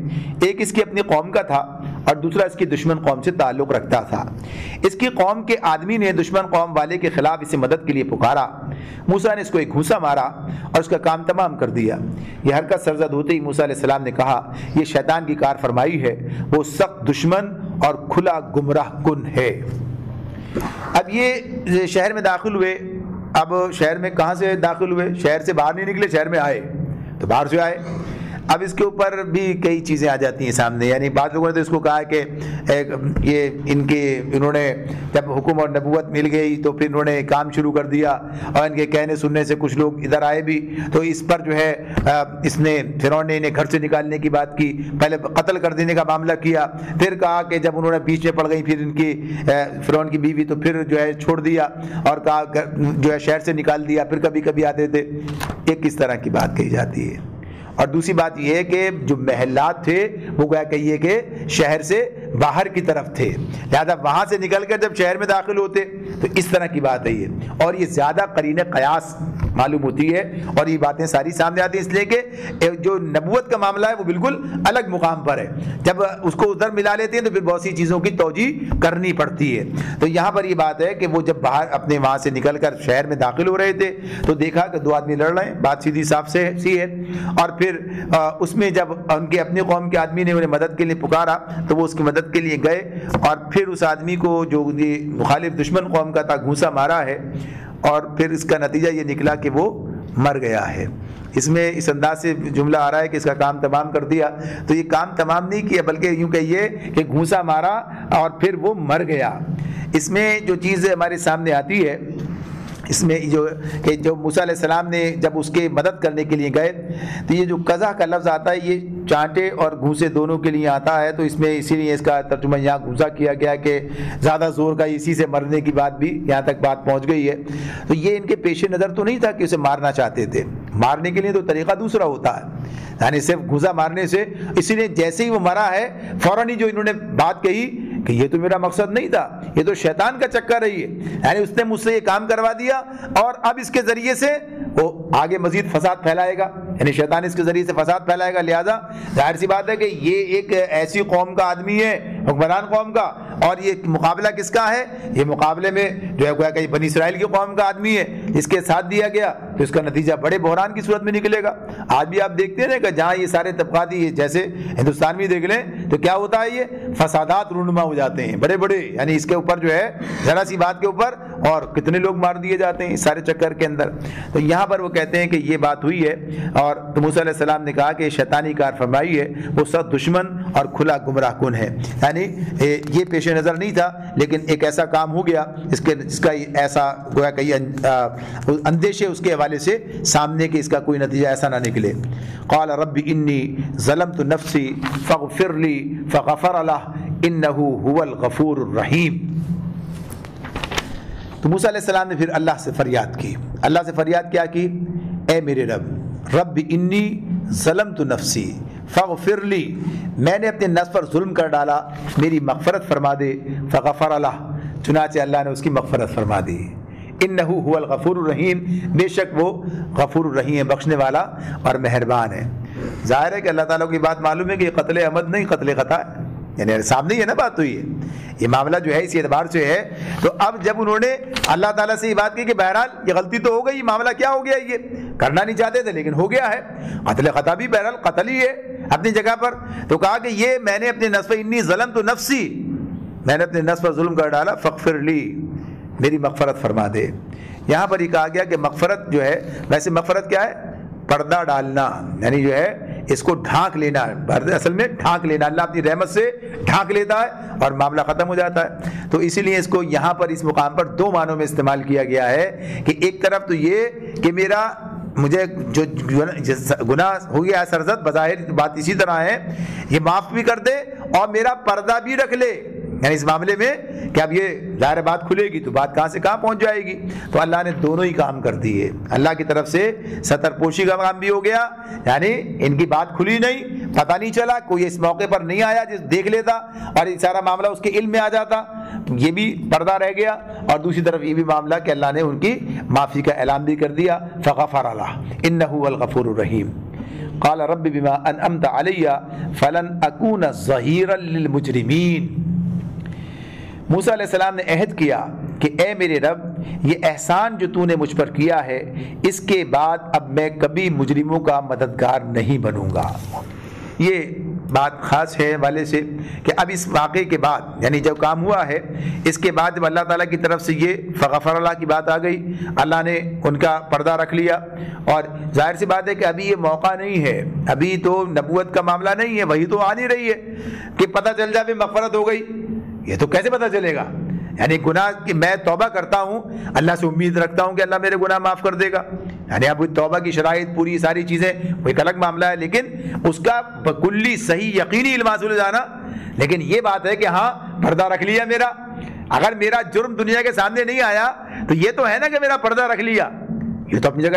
ایک اس کی اپنی قوم کا تھا اور دوسرا اس کی دشمن قوم سے تعلق رکھتا تھا. اس کی قوم کے آدمی نے دشمن قوم والے کے خلاف اسے مدد کے لیے پکارا. موسیٰ نے اس کو ایک گھوسا مارا اور اس کا کام تمام کر دیا. یہ حرکت سرزد ہوتے ہی موسیٰ علیہ السلام نے کہا یہ شیطان کی کار فرمائی ہے، وہ سخت دشمن اور کھلا گمراہ کن ہے. اب یہ شہر میں داخل ہوئے. اب شہر میں کہاں سے داخل ہوئے؟ شہر سے باہر نہیں نکلے، شہر میں آئے تو باہر سے آئے. اب اس کے اوپر بھی کئی چیزیں آ جاتی ہیں سامنے. یعنی بعض لوگوں نے تو اس کو کہا کہ یہ انہوں نے جب حکم اور نبوت مل گئی تو پھر انہوں نے کام شروع کر دیا، اور ان کے کہنے سننے سے کچھ لوگ ادھر آئے بھی، تو اس پر جو ہے اس نے فرعون نے انہیں گھر سے نکالنے کی بات کی. پہلے قتل کر دینے کا معاملہ کیا، پھر کہا کہ جب انہوں نے بیچ میں پڑ گئی پھر ان کی فرعون کی بیوی، تو پھر جو ہے چھوڑ دیا اور کہا جو ہے شہر سے نکال دیا. پھر کبھی کبھی آتے تھے. ایک کس طرح کی بات کہی جاتی ہے. اور دوسری بات یہ ہے کہ جو محلات تھے وہ گویا کہیے کہ شہر سے باہر کی طرف تھے، لہذا وہاں سے نکل کر جب شہر میں داخل ہوتے تو اس طرح کی بات ہے یہ. اور یہ زیادہ قرین قیاس معلوم ہوتی ہے، اور یہ باتیں ساری سامنے آتی ہیں، اس لیے کہ جو نبوت کا معاملہ ہے وہ بالکل الگ مقام پر ہے. جب اس کو ادھر ملا لیتے ہیں تو پھر بہت سی چیزوں کی توجیہ کرنی پڑتی ہے. تو یہاں پر یہ بات ہے کہ وہ جب باہر اپنے وہاں سے نکل کر شہر میں داخل ہو رہے تھے تو دیکھا کہ دو آدمی لڑ رہے ہیں، بات سیدھی صاف سے سی ہے. اور پھر اس میں جب ان کے اپنے قوم کے آدمی نے انہیں مدد کے لیے پکارا تو وہ اس کی مدد کے لیے گئے، اور پھر اس آدمی کو جو مخالف دشمن قوم کا تھا گھوسا مارا ہے، اور پھر اس کا نتیجہ یہ نکلا کہ وہ مر گیا ہے. اس میں اس انداز سے جملہ آ رہا ہے کہ اس کا کام تمام کر دیا. تو یہ کام تمام نہیں کیا بلکہ یوں کہیے کہ گھوسا مارا اور پھر وہ مر گیا. اس میں جو چیز ہمارے سامنے آتی ہے اس میں جو موسیٰ علیہ السلام نے جب اس کے مدد کرنے کے لیے گئے تو یہ جو قضا کا لفظ آتا ہے یہ چانٹے اور گھوسے دونوں کے لیے آتا ہے. تو اس میں اسی لیے اس کا ترجمہ یہاں گھوسا کیا گیا کہ زیادہ زور کا اسی سے مرنے کی بات بھی یہاں تک بات پہنچ گئی ہے. تو یہ ان کے پیش نظر تو نہیں تھا کہ اسے مارنا چاہتے تھے. مارنے کے لیے تو طریقہ دوسرا ہوتا ہے، یعنی صرف گھوسا مارنے سے. اسی لیے جیسے ہی وہ مرا ہے فوراً ہی جو انہوں نے بات کہی کہ یہ تو میرا مقصد نہیں تھا، یہ تو شیطان کا چکر ہے یہ، یعنی اس نے مجھ سے یہ کام کروا دیا اور اب اس کے ذریعے سے وہ آگے مزید فساد پھیلائے گا، یعنی شیطان اس کے ذریعے سے فساد پھیلائے گا۔ لہذا ظاہر سی بات ہے کہ یہ ایک ایسی قوم کا آدمی ہے، حکمران قوم کا، اور یہ مقابلہ کس کا ہے؟ یہ مقابلے میں جو ہے گویا کہ بنی اسرائیل کی قوم کا آدمی ہے، اس کے ساتھ دیا گیا تو اس کا نتیجہ بڑے بحران کی صورت میں نکلے گا۔ آج بھی آپ دیکھتے ہیں کہ جہاں یہ سارے طبقاتی، جیسے ہندوستان میں دیکھ لیں تو کیا ہوتا ہے، یہ فسادات رونما ہو جاتے ہیں بڑے بڑے، یعنی اس کے اوپر جو ہے ذرا سی بات کے اوپر اور کتنے لوگ مار دیے جاتے ہیں اس سارے چکر کے اندر۔ تو یہاں پر وہ کہتے ہیں کہ یہ بات ہوئی ہے، اور موسیٰ علیہ السلام نے کہا کہ شیطانی کار فرمائی ہے، وہ سخت دشمن اور کھلا گمراہ کن ہے، یعنی یہ پیش نظر نہیں تھا لیکن ایک ایسا کام ہو گیا جس کا ایسا گویا کہ اندیشے اس کے حوالے سے سامنے کہ اس کا کوئی نتیجہ ایسا نہ نکلے۔ قال رب انی ظلمت نفسی فاغفر لی فغفر لہ انہ هو الغفور الرحیم۔ تو موسیٰ علیہ السلام نے پھر اللہ سے فریاد کی، اللہ سے فریاد کیا کی؟ اے میرے رب انی ظلمت نفسی فاغفر لی، میں نے اپنے نفس پر ظلم کر ڈالا، میری مغفرت فرما دے۔ فغفر لہ، چنانچہ اللہ نے اس کی مغفرت فرما دی۔ انہ هو الغفور الرحیم، بے شک وہ غفور الرحیم ہے، بخشنے والا اور مہربان ہے۔ ظاہر ہے کہ اللہ تعالیٰ کی بات معلوم ہے کہ یہ قتل عمد نہیں، قتل خطا ہے، یعنی سامنے ہی ہے نا بات، تو یہ معاملہ جو ہے اسی اعتبار سے ہے۔ تو اب جب انہوں نے اللہ تعالیٰ سے یہ بات کی کہ بہرحال یہ غلطی تو ہو گئی، معاملہ کیا ہو گیا، یہ کرنا نہیں چاہتے تھے لیکن ہو گیا ہے، قتل خطا بھی بہرحال قتل ہی ہے اپنی جگہ پر، تو کہا کہ یہ میں نے اپنے نفس انی ظلمت نفسی، میں نے اپنے نفس پر ظلم کر ڈالا، فاغفر لی، میری مغفرت فرما دے۔ یہاں پر یہ کہا گیا کہ مغفرت جو ہے، ویسے مغفرت کیا ہے؟ پردہ ڈالنا، یعنی جو ہے اس کو ڈھانک لینا، اصل میں ڈھانک لینا، اللہ اپنی رحمت سے ڈھانک لیتا ہے اور معاملہ ختم ہو جاتا ہے۔ تو اسی لیے اس کو یہاں پر اس مقام پر دو معنوں میں استعمال کیا گیا ہے کہ ایک طرف تو یہ کہ مجھے جو گناہ ہو گیا ہے سرزد، بظاہر بات اسی طرح ہے، یہ معاف بھی کر دے اور میرا پردہ بھی رکھ لے، یعنی اس معاملے میں کہ اب یہ ظاہر بات کھلے گی تو بات کہاں سے کہاں پہنچ جائے گی۔ تو اللہ نے دونوں ہی کام کر دیے، اللہ کی طرف سے ستر پوشی کا کام بھی ہو گیا، یعنی ان کی بات کھلی نہیں، پتہ نہیں چلا، کوئی اس موقع پر نہیں آیا جس دیکھ لیتا اور یہ سارا معاملہ اس کے علم میں آ جاتا، یہ بھی پردہ رہ گیا، اور دوسری طرف یہ بھی معاملہ کہ اللہ نے ان کی معافی کا اعلان بھی کر دیا، فغفر لہ انہ هو الغفور الرحیم۔ قال رب بما انعمت علی فلن اکون ظہیرا للمجرمین۔ موسیٰ علیہ السلام نے عہد کیا کہ اے میرے رب، یہ احسان جو تو نے مجھ پر کیا ہے، اس کے بعد اب میں کبھی مجرموں کا مددگار نہیں بنوں گا۔ یہ بات خاص ہے والے سے کہ اب اس واقعے کے بعد، یعنی جب کام ہوا ہے اس کے بعد جب اللہ تعالیٰ کی طرف سے یہ فغفر اللہ کی بات آ گئی، اللہ نے ان کا پردہ رکھ لیا، اور ظاہر سی بات ہے کہ ابھی یہ موقع نہیں ہے، ابھی تو نبوت کا معاملہ نہیں ہے، وہی تو آ نہیں رہی ہے کہ پتہ چل جائے مغفرت ہو گئی، یہ تو کیسے پتہ چلے گا؟ یعنی گناہ کہ میں توبہ کرتا ہوں، اللہ سے امید رکھتا ہوں کہ اللہ میرے گناہ معاف کر دے گا، یعنی اب توبہ کی شرائط پوری ساری چیزیں وہ ایک الگ معاملہ ہے، لیکن اس کا بکلی صحیح یقینی علم حاصل ہو جانا، لیکن یہ بات ہے کہ ہاں پردہ رکھ لیا میرا، اگر میرا جرم دنیا کے سامنے نہیں آیا تو یہ تو ہے نا کہ میرا پردہ رکھ لیا، یہ تو اپنی جگہ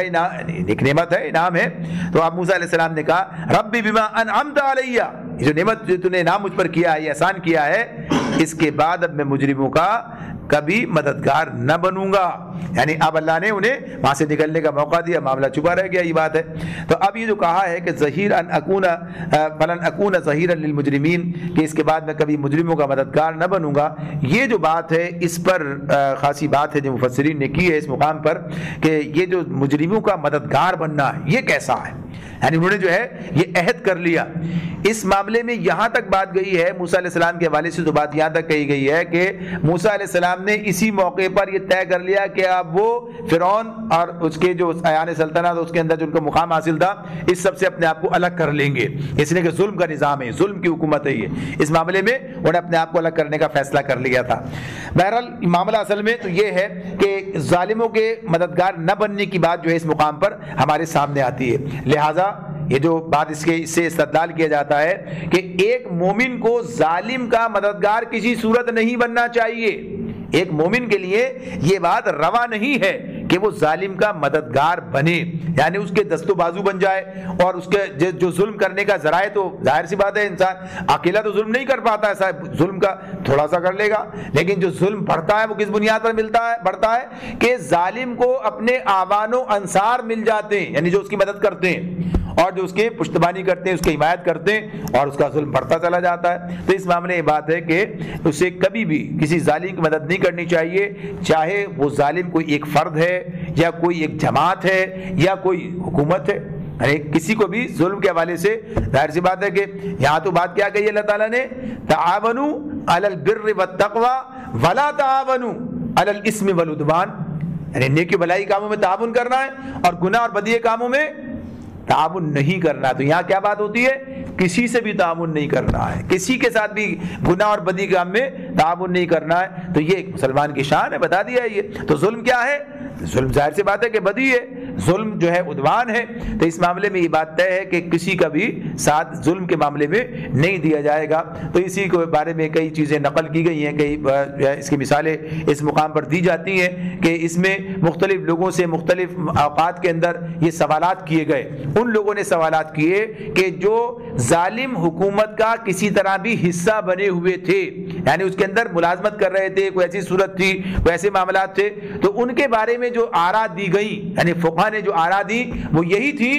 ایک نعمت ہے، انعام ہے۔ تو اب موسیٰ علیہ السلام نے کہا رب بما انعمت علی، یہ جو نعمت جو تو نے انعام مجھ پر کیا ہے، یہ احسان کیا ہے، اس کے بعد اب میں مجرموں کا کبھی مددگار نہ بنوں گا، یعنی اب اللہ نے انہیں وہاں سے نکلنے کا موقع دیا، معاملہ چھپا رہ گیا، یہ بات ہے۔ تو اب یہ جو کہا ہے کہ فلن اکون ظہیرا للمجرمین، کہ اس کے بعد میں کبھی مجرموں کا مددگار نہ بنوں گا، یہ جو بات ہے اس پر خاصی بات ہے جو مفسرین نے کی ہے اس مقام پر کہ یہ جو مجرموں کا مددگار بننا ہے یہ کیسا ہے، یعنی انہوں نے جو ہے یہ عہد کر لیا۔ اس معاملے میں یہاں تک بات گئی ہے موسیٰ علیہ السلام کے حوالے سے، تو بات یہاں تک کہی گئی ہے کہ موسیٰ علیہ السلام نے اسی موقع پر یہ طے کر لیا کہ اب وہ فرعون اور اس کے جو ایان سلطنت اس کے اندر جو ان کا مقام حاصل تھا، اس سب سے اپنے آپ کو الگ کر لیں گے، اس لیے کہ ظلم کا نظام ہے، ظلم کی حکومت ہے یہ، اس معاملے میں انہوں نے اپنے آپ کو الگ کرنے کا فیصلہ کر لیا تھا۔ بہرحال معاملہ اصل میں تو یہ ہے کہ ظالموں کے مددگار نہ بننے کی بات جو ہے اس مقام پر ہمارے سامنے آتی ہے، لہٰذا یہ جو بات اس سے استدلال کیا جاتا ہے کہ ایک مومن کو ظالم کا مددگار کسی صورت نہیں بننا چاہیے، ایک مومن کے لیے یہ بات روا نہیں ہے کہ وہ ظالم کا مددگار بنے، یعنی اس کے دست و بازو بن جائے، اور اس کے جو ظلم کرنے کا ذرائع، تو ظاہر سی بات ہے انسان اکیلا تو ظلم نہیں کر پاتا، ایسا ظلم کا تھوڑا سا کر لے گا، لیکن جو ظلم بڑھتا ہے وہ کس بنیاد پر بڑھتا ہے کہ ظالم کو اپنے اعوان و انصار مل جاتے ہیں، یعنی جو اس کی مدد کرتے ہیں اور جو اس کے پشتبانی کرتے ہیں، اس کی حمایت کرتے ہیں، اور اس کا ظلم بڑھتا چلا جاتا ہے۔ تو اس معاملے میں بات ہے کہ اسے کبھی بھی کسی ظالم کی مدد نہیں کرنی چاہیے، چاہے وہ ظالم کوئی ایک فرد ہے یا کوئی ایک جماعت ہے یا کوئی حکومت ہے، یعنی کسی کو بھی ظلم کے حوالے سے ظاہر سی بات ہے کہ یہاں تو بات کیا کہی اللہ تعالیٰ نے، تعاونوا علی البر والتقوی ولا تعاونوا علی الاثم والعدوان، یعنی نیکی بھلائی کاموں میں تعاون کرنا ہے اور گناہ اور بدی کاموں میں تعاون نہیں کرنا۔ تو یہاں کیا بات ہوتی ہے؟ کسی سے بھی تعاون نہیں کرنا ہے، کسی کے ساتھ بھی گناہ اور بدی کام میں تعاون نہیں کرنا ہے۔ تو یہ ایک مسلمان کی شان ہے، بتا دیا ہے یہ۔ تو ظلم کیا ہے؟ ظلم ظاہر سی بات ہے کہ بدی ہے، ظلم جو ہے عدوان ہے۔ تو اس معاملے میں یہ بات طے ہے کہ کسی کا بھی ساتھ ظلم کے معاملے میں نہیں دیا جائے گا۔ تو اسی کے بارے میں کئی چیزیں نقل کی گئی ہیں، کئی اس کی مثالیں اس مقام پر دی جاتی ہیں کہ اس میں مختلف لوگوں سے مختلف اوقات کے اندر یہ سوالات کیے گئے۔ ان لوگوں نے سوالات کیے کہ جو ظالم حکومت کا کسی طرح بھی حصہ بنے ہوئے تھے، یعنی اس کے اندر ملازمت کر رہے تھے، کوئی ایسی صورت تھی، کوئی ایسے معاملات تھے، تو ان کے بارے میں جو آراء دی گئی، یعنی فقہا نے جو آراء دی وہ یہی تھی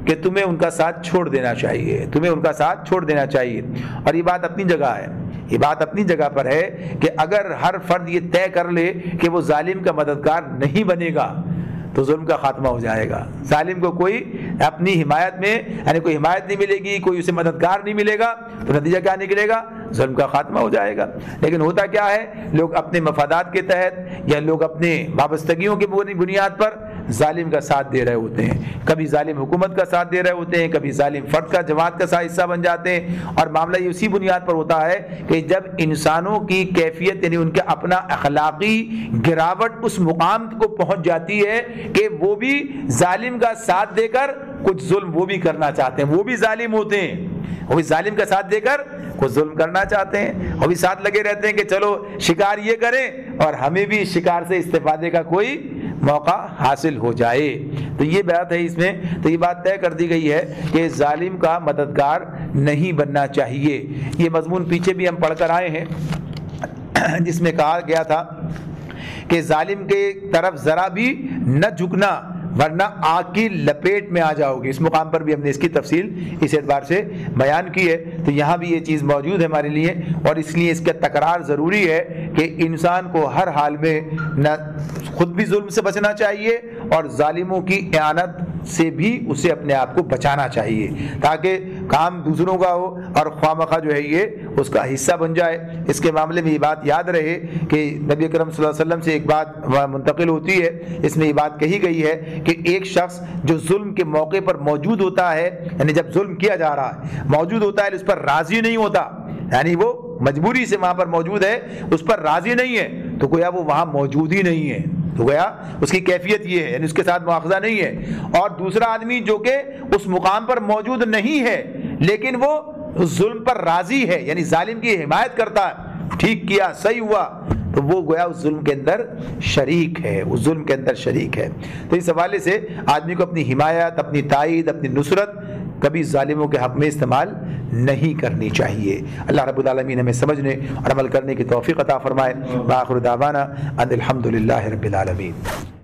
کہ تمہیں ان کا ساتھ چھوڑ دینا چاہیے، تمہیں ان کا ساتھ چھوڑ دینا چاہیے۔ اور یہ بات اپنی جگہ ہے، یہ بات اپنی جگہ پر ہے کہ اگر ہر فرد یہ طے کر لے کہ وہ ظالم کا مددگار نہیں بنے گا تو ظلم کا خاتمہ ہو جائے گا۔ ظالم کو کوئی اپنی حمایت میں، یعنی کوئی حمایت نہیں ملے گی، کوئی اسے مددگار نہیں ملے گا، تو نتیجہ کیا نکلے گا؟ ظلم کا خاتمہ ہو جائے گا۔ لیکن ہوتا کیا ہے، لوگ اپنے مفادات کے تحت یا لوگ اپنے وابستگیوں کی بنیاد پر ظالم کا ساتھ دے رہے ہوتے ہیں، کبھی ظالم حکومت کا ساتھ دے رہے ہوتے ہیں، کبھی ظالم فرد کا جماعت کا حصہ بن جاتے ہیں۔ اور معاملہ یہ اسی بنیاد پر ہوتا ہے کہ جب انسانوں کی کیفیت، یعنی ان کا اپنا اخلاقی گراوٹ اس مقام کو پہنچ جاتی ہے کہ وہ بھی ظالم کا ساتھ دے کر کچھ ظلم وہ بھی کرنا چاہتے ہیں، وہ بھی ظالم ہوتے ہیں، وہ بھی ظالم کا ساتھ دے کر کچھ ظلم کرنا چاہتے ہیں، وہ بھی ساتھ لگے رہتے ہیں کہ چلو شکار یہ کریں اور ہمیں بھی شکار سے استفادے کا کوئی موقع حاصل ہو جائے۔ تو یہ بات ہے اس میں، تو یہ بات طے کر دی گئی ہے کہ ظالم کا مددگار نہیں بننا چاہیے۔ یہ مضمون پیچھے بھی ہم پڑھ کر آئے ہیں جس میں کہا گیا تھا کہ ظالم کے طرف ذرا بھی نہ جھکنا ورنہ آگ کی لپیٹ میں آ جاؤ گے۔ اس مقام پر بھی ہم نے اس کی تفصیل اس اعتبار سے بیان کی ہے۔ تو یہاں بھی یہ چیز موجود ہے ہمارے لیے، اور اس لیے اس کا تکرار ضروری ہے کہ انسان کو ہر حال میں نہ خود بھی ظلم سے بچنا چاہیے اور ظالموں کی اعانت سے بھی اسے اپنے آپ کو بچانا چاہیے، تاکہ کام دوسروں کا ہو اور خواہ جو ہے یہ اس کا حصہ بن جائے۔ اس کے معاملے میں یہ بات یاد رہے کہ نبی اکرم صلی اللہ علیہ وسلم سے ایک بات منتقل ہوتی ہے، اس میں یہ بات کہی گئی ہے کہ ایک شخص جو ظلم کے موقع پر موجود ہوتا ہے، یعنی جب ظلم کیا جا رہا ہے موجود ہوتا ہے، اس پر راضی نہیں ہوتا، یعنی وہ مجبوری سے وہاں پر موجود ہے، اس پر راضی نہیں ہے، تو گویا وہ وہاں موجود ہی نہیں ہے، تو گویا اس کی کیفیت یہ ہے، یعنی اس کے ساتھ مواخذہ نہیں ہے۔ اور دوسرا آدمی جو کہ اس مقام پر موجود نہیں ہے لیکن وہ ظلم پر راضی ہے، یعنی ظالم کی حمایت کرتا ہے، ٹھیک کیا، صحیح ہوا، تو وہ گویا اس ظلم کے اندر شریک ہے، اس ظلم کے اندر شریک ہے۔ تو اس حوالے سے آدمی کو اپنی حمایت، اپنی تائید، اپنی نصرت کبھی ظالموں کے حق میں استعمال نہیں کرنی چاہیے۔ اللہ رب العالمین ہمیں سمجھنے اور عمل کرنے کی توفیق عطا فرمائے۔ وآخر دعوانا ان الحمد للہ رب العالمین۔